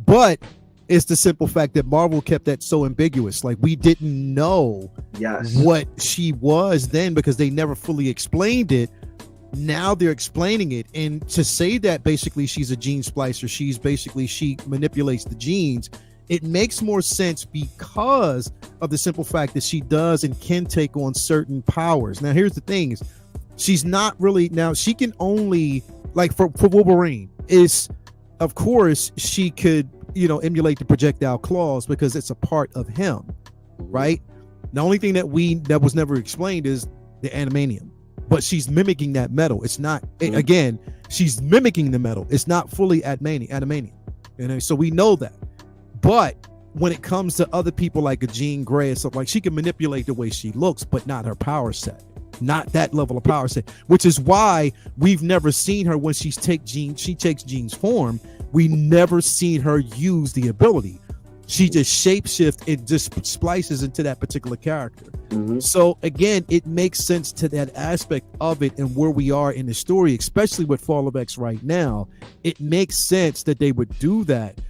but it's the simple fact that Marvel kept that so ambiguous. Like, we didn't know what she was then because they never fully explained it. Now they're explaining it. And to say that basically she's a gene splicer, she manipulates the genes, it makes more sense because of the simple fact that she does and can take on certain powers. Now, here's the thing is, she's not really, now she can only, like for Wolverine, is, of course, she could, emulate the projectile claws because it's a part of him, right? The only thing that was never explained is the animanium, but she's mimicking that metal. It's not again, she's mimicking the metal. It's not fully animanium, so we know that. But when it comes to other people like a Jean Grey and stuff, like, she can manipulate the way she looks, but not her power set. Not that level of power set, which is why we've never seen her when she takes Jean's form. We never seen her use the ability. She just shapeshifts and just splices into that particular character. So again, it makes sense to that aspect of it and where we are in the story, especially with Fall of X right now. It makes sense that they would do that.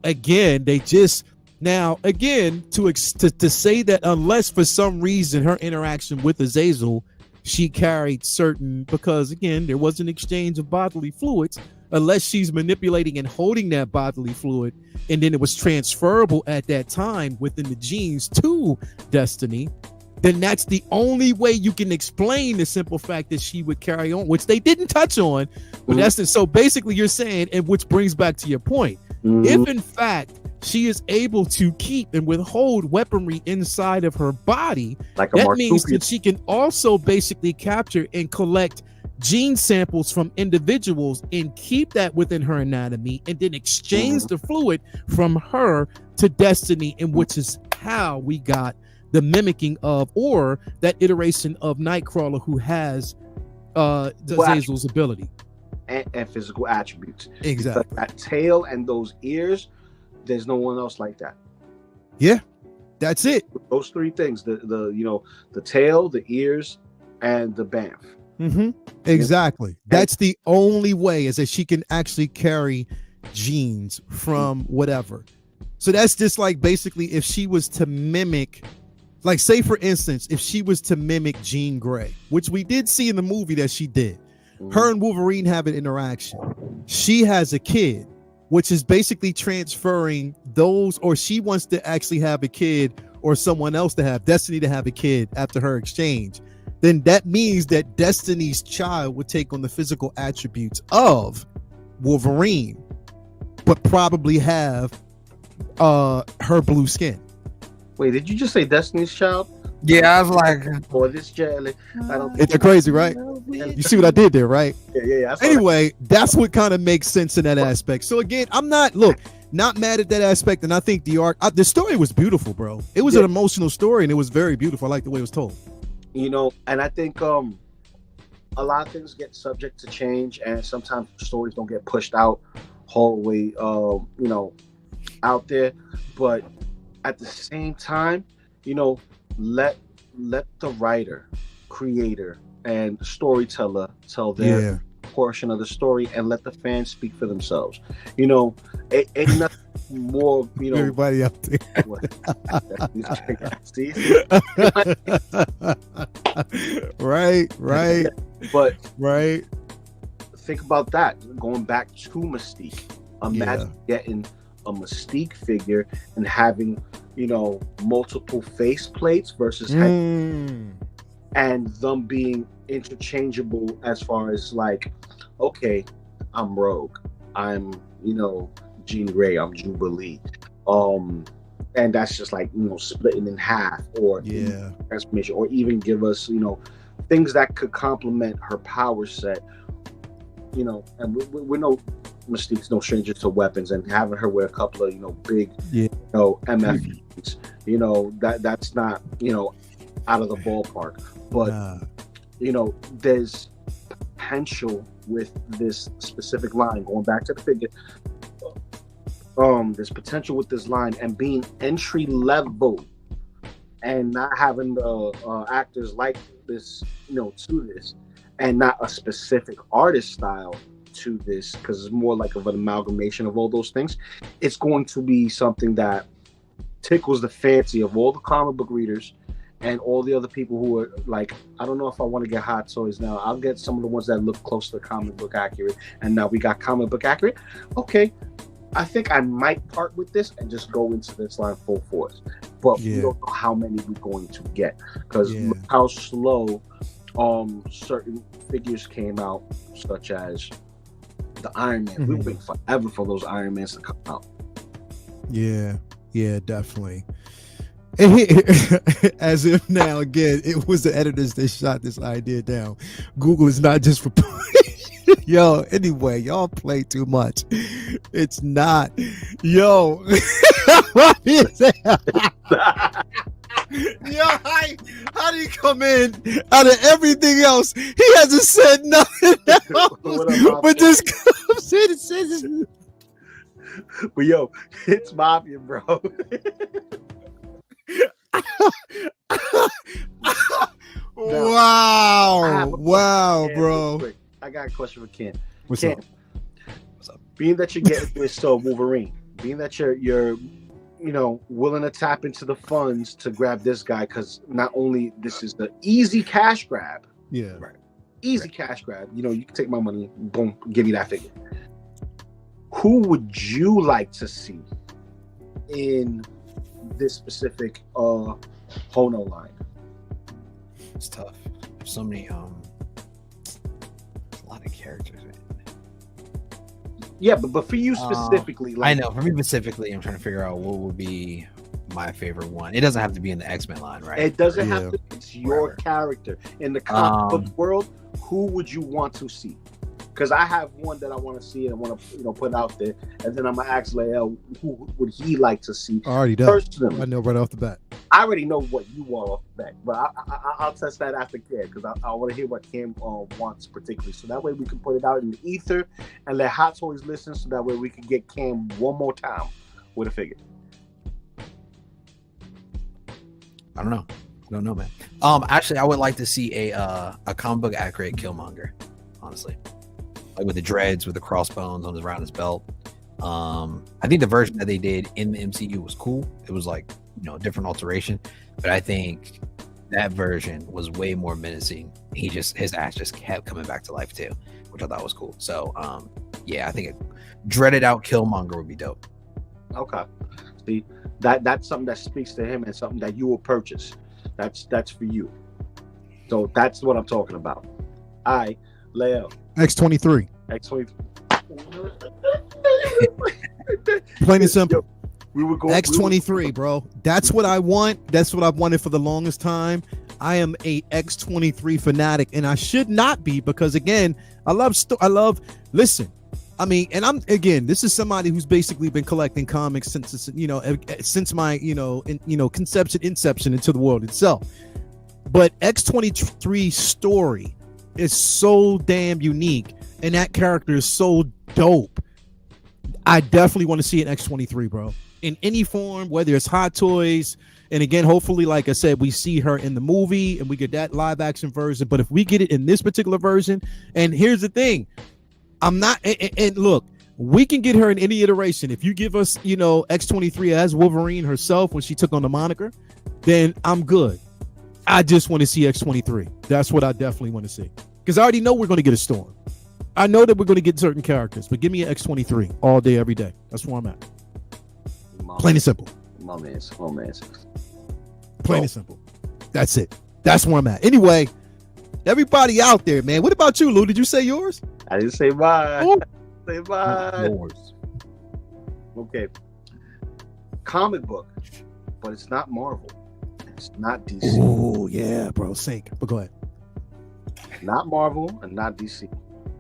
Again, they just now again to say that unless for some reason her interaction with Azazel, she carried certain, because again there was an exchange of bodily fluids, unless she's manipulating and holding that bodily fluid and then it was transferable at that time within the genes to Destiny, then that's the only way you can explain the simple fact that she would carry on, which they didn't touch on. But that's the, so basically you're saying, and which brings back to your point, if in fact she is able to keep and withhold weaponry inside of her body, like that means that she can also basically capture and collect gene samples from individuals and keep that within her anatomy and then exchange the fluid from her to Destiny, and which is how we got the mimicking of, or that iteration of Nightcrawler who has Azazel's ability and physical attributes. Exactly. That tail and those ears, there's no one else like that. Yeah, that's it. Those three things: the tail, the ears, and the bamf. Exactly. That's the only way, is that she can actually carry genes from whatever. So that's just like basically if she was to mimic, like say for instance, if she was to mimic Jean Grey, which we did see in the movie that she did, her and Wolverine have an interaction. She has a kid, which is basically transferring those, or she wants to actually have a kid or someone else to have Destiny to have a kid after her exchange. Then that means that Destiny's child would take on the physical attributes of Wolverine, but probably have her blue skin. Wait, did you just say Destiny's child? Yeah, I was like, boy, this jelly. I don't. It's crazy, right? You see what I did there, right? Yeah. Anyway, that's what kind of makes sense in that aspect. So again, I'm not mad at that aspect, and I think the story was beautiful, bro. It was an emotional story, and it was very beautiful. I like the way it was told. And I think a lot of things get subject to change, and sometimes stories don't get pushed out whole way, out there. But at the same time, let the writer, creator, and storyteller tell their portion of the story, and let the fans speak for themselves. Ain't nothing more. Everybody out there. See? Right. But right. Think about that. Going back to Mystique, imagine getting a Mystique figure and having multiple face plates versus head, and them being interchangeable as far as like, okay, I'm Rogue, I'm Jean Grey, I'm Jubilee, and that's just like splitting in half, or transformation, or even give us things that could complement her power set, and we know Mystique's no stranger to weapons, and having her wear a couple of big MFs, that's not out of the ballpark. But there's potential with this specific line. Going back to the figure, there's potential with this line, and being entry level, and not having the actors like this, to this, and not a specific artist style to this, because it's more like of an amalgamation of all those things. It's going to be something that tickles the fancy of all the comic book readers and all the other people who are like, I don't know if I want to get hot toys now. I'll get some of the ones that look close to comic book accurate, and now we got comic book accurate. Okay, I think I might part with this and just go into this line full force. But we don't know how many we're going to get, because look how slow certain figures came out, such as the Iron Man. We wait forever for those Iron Mans to come out. Yeah, definitely. As if now again, it was the editors that shot this idea down. Google is not just for yo. Anyway, y'all play too much. It's not, yo. Yo, how do you come in out of everything else? He hasn't said nothing else, but just comes in and says. But yo, it's Mafia, bro. Wow, bro. I got a question for Ken. What's Ken, up? being that you're getting this Wolverine, being that you're willing to tap into the funds to grab this guy, because not only this is the easy cash grab, cash grab. You can take my money, boom, give me that figure. Who would you like to see in this specific Hono line? It's tough. There's so many a lot of characters, man. Yeah, but for you specifically, I know for me specifically, I'm trying to figure out what would be my favorite one. It doesn't have to be in the X-Men line, right? It doesn't have to. It's your character in the comic book world. Who would you want to see? Because I have one that I want to see and I want to put out there, and then I'm gonna ask Lael who would he like to see. I already done. Personally, I know right off the bat. I already know what you want off the bat, but I'll test that after Cam, because I want to hear what Cam wants particularly, so that way we can put it out in the ether and let Hot Toys listen, so that way we can get Cam one more time with a figure. I don't know, man. Actually, I would like to see a comic book accurate Killmonger, honestly. Like with the dreads, with the crossbones around his belt. I think the version that they did in the MCU was cool. It was like, a different alteration, but I think that version was way more menacing. His ass just kept coming back to life too, which I thought was cool. So, I think a dreaded out Killmonger would be dope. Okay, see, that's something that speaks to him and something that you will purchase. That's for you. So that's what I'm talking about. Leo. X-23. X-23. Plain and simple. We were going X-23, bro. That's what I want. That's what I've wanted for the longest time. I am a X-23 fanatic, and I should not be, because again, I love. Listen, I mean, and this is somebody who's basically been collecting comics since my inception into the world itself. But X-23 story is so damn unique, and that character is so dope. I definitely want to see an X-23, bro, in any form, whether it's Hot Toys. And again, hopefully, like I said, we see her in the movie and we get that live action version. But if we get it in this particular version, and here's the thing, and look, we can get her in any iteration. If you give us, X-23 as Wolverine herself when she took on the moniker, then I'm good. I just want to see X-23. That's what I definitely want to see. Because I already know we're going to get a Storm. I know that we're going to get certain characters, but give me an X-23 all day, every day. That's where I'm at. Plain and simple. My man's. Plain and simple. That's it. That's where I'm at. Anyway, everybody out there, man. What about you, Lou? Did you say yours? I didn't say mine. Oh. Say mine. Yours. Okay. Comic book, but it's not Marvel. It's not DC. Oh, yeah, bro. Sink. But go ahead. Not Marvel and not DC.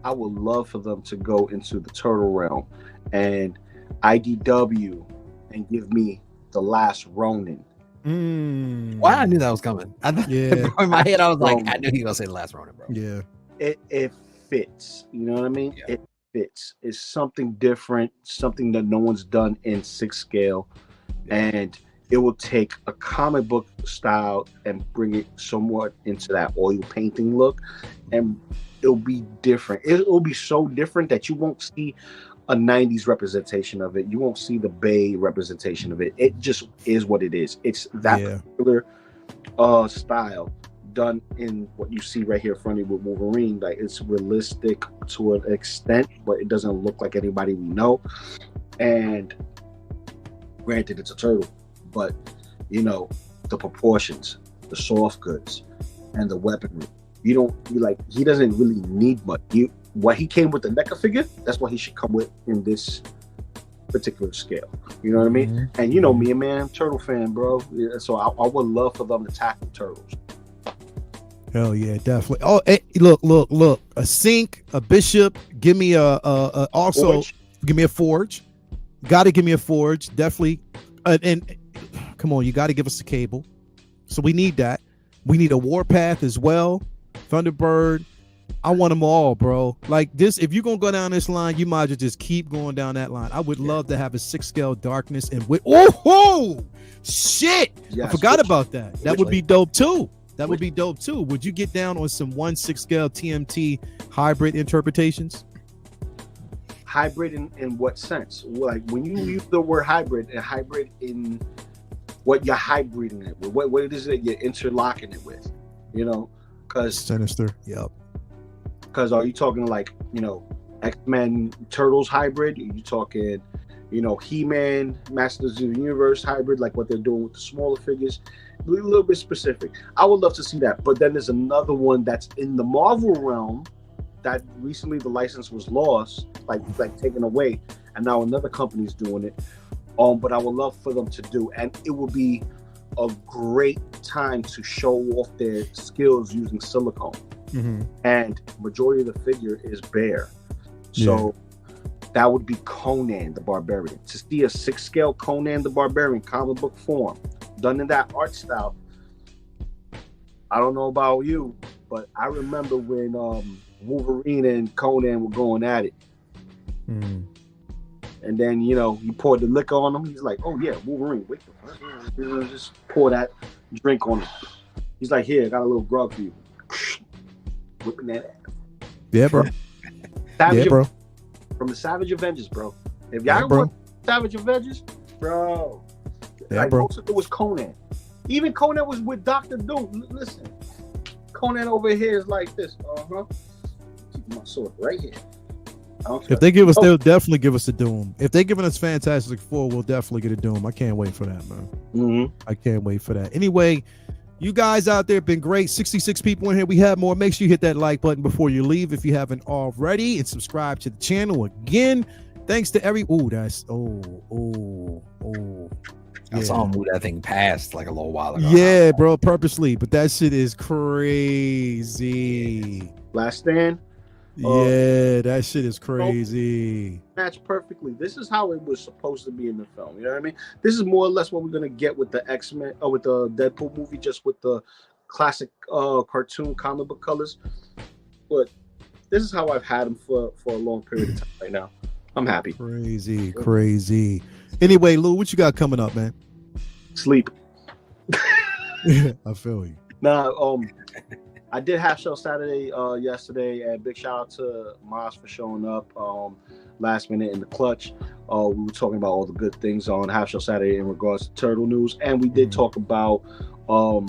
I would love for them to go into the Turtle realm and IDW and give me the last Ronin. Why I knew that was coming. Yeah. In my head, I was like, I knew he was gonna say the last Ronin, bro. Yeah. It fits. You know what I mean? Yeah. It fits. It's something different, something that no one's done in 6 scale. And it will take a comic book style and bring it somewhat into that oil painting look. And it'll be different. It will be so different that you won't see a 90s representation of it. You won't see the Bay representation of it. It just is what it is. It's that particular style done in what you see right here in front of you with Wolverine. Like, it's realistic to an extent, but it doesn't look like anybody we know. And granted, it's a turtle, but the proportions, the soft goods, and the weaponry. He doesn't really need much. What he came with the NECA figure, that's what he should come with in this particular scale. You know what I mean? And you know me, man, I'm turtle fan, bro. Yeah, so I would love for them to tackle turtles. Hell yeah, definitely. Oh, hey, look. A sink, a bishop. Give me also Forge. give me a forge. Got to give me a forge, definitely. And come on, you got to give us a cable. So we need that. We need a warpath as well. Thunderbird. I want them all, bro. Like this, if you're gonna go down this line, you might as well just keep going down that line. I would love to have a 6-scale darkness and with shit. Yes, I forgot about that. That would be dope too. That would be dope too. Would you get down on some 1/6 scale TMT hybrid interpretations? Hybrid in what sense? Like when you use the word hybrid, and hybrid in what you're hybriding it with, what it is that you're interlocking it with, you know? Because Sinister, yep. Because are you talking like, you know, X-Men Turtles hybrid? Are you talking, you know, He-Man Masters of the Universe hybrid, like what they're doing with the smaller figures? A little bit specific. I would love to see that. But then there's another one that's in the Marvel realm that recently the license was lost, like taken away, and now another company's doing it. But I would love for them to do, and it would be a great time to show off their skills using silicone. And majority of the figure is bare, so that would be Conan the Barbarian. To see a 6-scale Conan the Barbarian comic book form done in that art style, I don't know about you, but I remember when Wolverine and Conan were going at it, and then you know he poured the liquor on him. He's like, "Oh yeah, Wolverine, wait, just pour that drink on him." He's like, "Here, I got a little grub for you." Whipping that ass. Yeah, bro. Savage, yeah, bro. From the Savage Avengers, bro. If y'all want Savage Avengers, bro. Yeah, like, bro. Most of it was Conan. Even Conan was with Dr. Doom. Listen, Conan over here is like this. Keep my sword right here. If they give us, they'll definitely give us a Doom. If they're giving us Fantastic Four, we'll definitely get a Doom. I can't wait for that, man. I can't wait for that. Anyway, you guys out there have been great. 66 people in here. We have more. Make sure you hit that like button before you leave if you haven't already, and subscribe to the channel again. Thanks to every. I saw him move that thing past like a little while ago. Yeah, bro, purposely, but that shit is crazy. Last Stand. Yeah, that shit is crazy. Match perfectly. This is how it was supposed to be in the film. You know what I mean? This is more or less what we're gonna get with the X-Men or with the Deadpool movie, just with the classic cartoon comic book colors. But this is how I've had them for a long period of time right now. I'm happy. Crazy. Anyway, Lou, what you got coming up, man? Sleep. I feel you. Nah, I did Half Shell Saturday yesterday, and big shout out to Maz for showing up last minute in the clutch. We were talking about all the good things on Half Shell Saturday in regards to Turtle news, and we did talk about the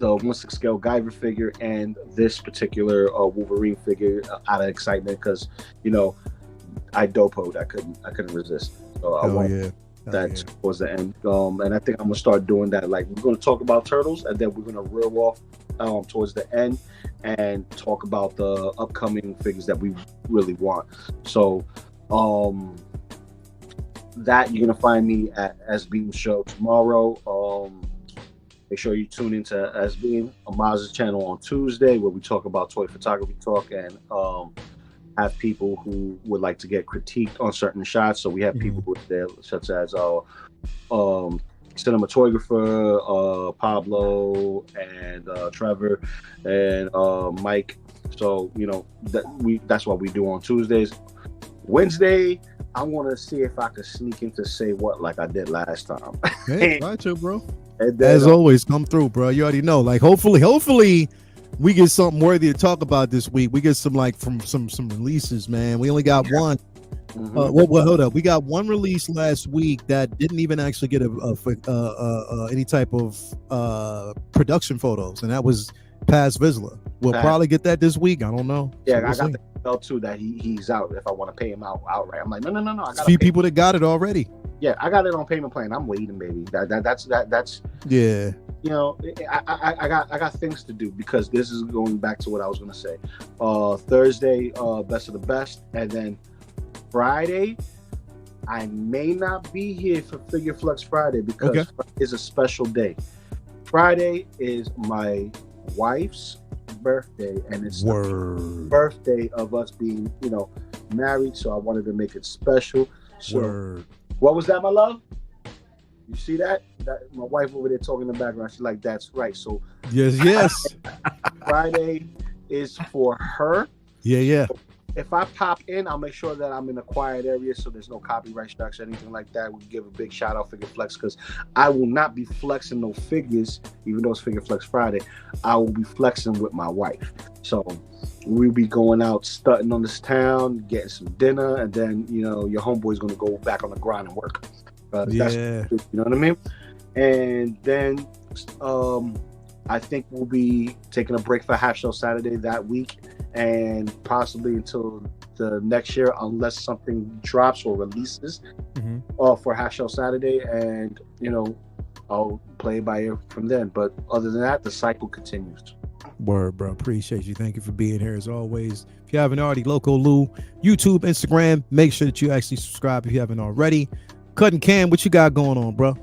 1/6 scale Guyver figure and this particular Wolverine figure out of excitement because you know I dopoed. I couldn't resist. So I wanted that towards the end. And I think I'm gonna start doing that. Like we're gonna talk about Turtles, and then we're gonna reel off towards the end and talk about the upcoming figures that we really want. So that you're gonna find me at SBeam Show tomorrow. Make sure you tune into SBeam, Amaz's channel on Tuesday, where we talk about toy photography talk and have people who would like to get critiqued on certain shots. So we have people with there, such as cinematographer Pablo and Trevor and Mike. So you know that's what we do on Tuesdays. Wednesday, I want to see if I could sneak into Say What like I did last time. Hey, try to, bro. And then, as always, come through, bro. You already know. Like, hopefully, we get something worthy to talk about this week. We get some from some releases, man. We only got one. Hold up. We got one release last week that didn't even actually get any type of production photos, and that was Paz Vizsla. We'll probably get that this week. I don't know. Yeah, so I got the email too that he's out. If I want to pay him outright, I'm like, no. I got a few people that got it already. Yeah, I got it on payment plan. I'm waiting, baby. That's yeah. You know, I got things to do because this is going back to what I was gonna say. Thursday, best of the best, and then Friday, I may not be here for Figure Flex Friday because Okay. Friday is a special day. Friday is my wife's birthday, and it's the Word. birthday of us being, married. So I wanted to make it special. So Word. what was that, my love? You see that? My wife over there talking in the background. She's like, "That's right." So Yes. Friday is for her. Yeah. If I pop in, I'll make sure that I'm in a quiet area so there's no copyright strikes or anything like that. We give a big shout out Figure Flex because I will not be flexing no figures, even though it's Figure Flex Friday. I will be flexing with my wife. So we'll be going out stunting on this town, getting some dinner, and then your homeboy's gonna go back on the grind and work. That's, Yeah. you know what I mean? And then I think we'll be taking a break for Half Show Saturday that week, and possibly until the next year, unless something drops or releases for Half Show Saturday, and I'll play it by ear from then. But other than that, the cycle continues. Word, bro. Appreciate you. Thank you for being here as always. If you haven't already, Loco Lou, YouTube, Instagram, make sure that you actually subscribe if you haven't already. Cut and Cam, what you got going on, bro?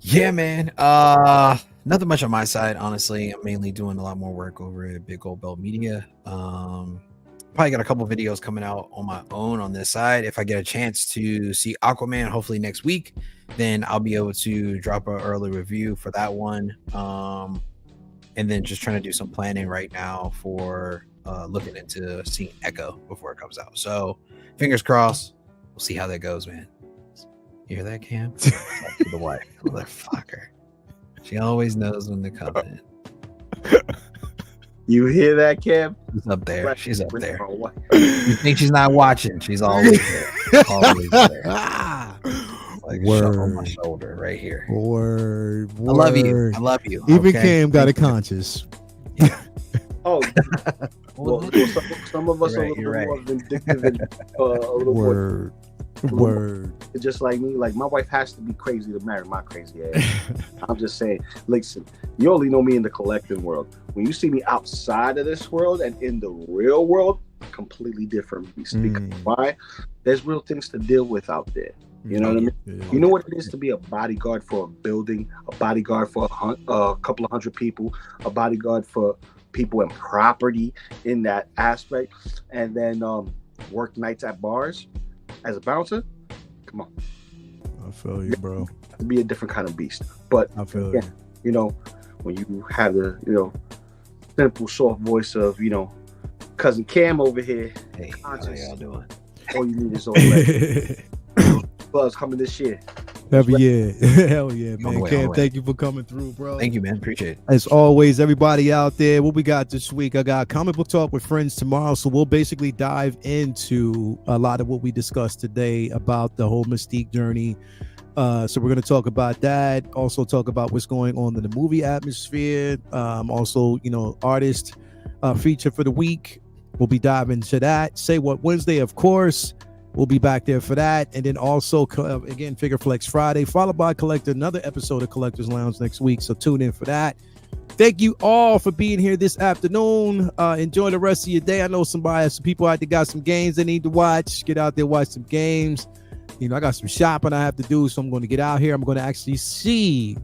Yeah, man. Nothing much on my side, honestly. I'm mainly doing a lot more work over at Big Old Belt Media. Probably got a couple videos coming out on my own on this side. If I get a chance to see Aquaman, hopefully next week, then I'll be able to drop an early review for that one. And then just trying to do some planning right now for looking into seeing Echo before it comes out. So fingers crossed. We'll see how that goes, man. You hear that, Cam? The wife, motherfucker. She always knows when to come in. You hear that, Cam? She's up there. Right. She's up With there. my wife. You think she's not watching? She's always there. Always there. Like Word. on my shoulder right here. Word. I love you. I love you. Even okay? Cam got a conscience. Oh, well, some of us are a little bit more vindictive and a little more. Word. Just like me, like my wife has to be crazy to marry my crazy ass. I'm just saying, listen, you only know me in the collecting world. When you see me outside of this world and in the real world, completely different beast. Because why? There's real things to deal with out there. You know what I mean? Yeah. You know what it is to be a bodyguard for a building, a bodyguard for a couple of hundred people, a bodyguard for people and property in that aspect, and then work nights at bars as a bouncer. Come on, I feel you, bro. to be a different kind of beast. But I feel yeah, when you have the simple soft voice of cousin Cam over here, Hey, how y'all doing? all you need is all that. Buzz coming this year. Hell yeah, On the man. way, Cam, thank you for coming through, bro. Thank you, man. Appreciate it. As always, everybody out there, what we got this week? I got comic book talk with friends tomorrow, so we'll basically dive into a lot of what we discussed today about the whole Mystique journey. So we're going to talk about that. Also talk about what's going on in the movie atmosphere. Also, artist feature for the week. We'll be diving into that. Say What Wednesday, of course. We'll be back there for that. And then also, again, Figure Flex Friday, followed by another episode of Collectors Lounge next week. So tune in for that. Thank you all for being here this afternoon. Enjoy the rest of your day. I know some people out there got some games they need to watch. Get out there, watch some games. I got some shopping I have to do, so I'm going to get out here. I'm going to actually see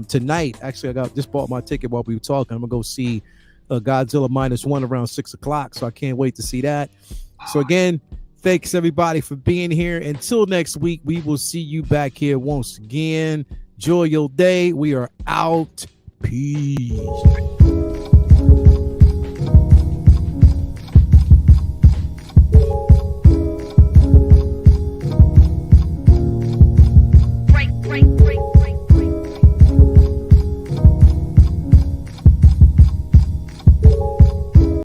tonight. Actually, just bought my ticket while we were talking. I'm going to go see Godzilla -1 around 6 o'clock. So I can't wait to see that. So again, thanks everybody for being here. Until next week, we will see you back here once again. Enjoy your day. We are out. Peace.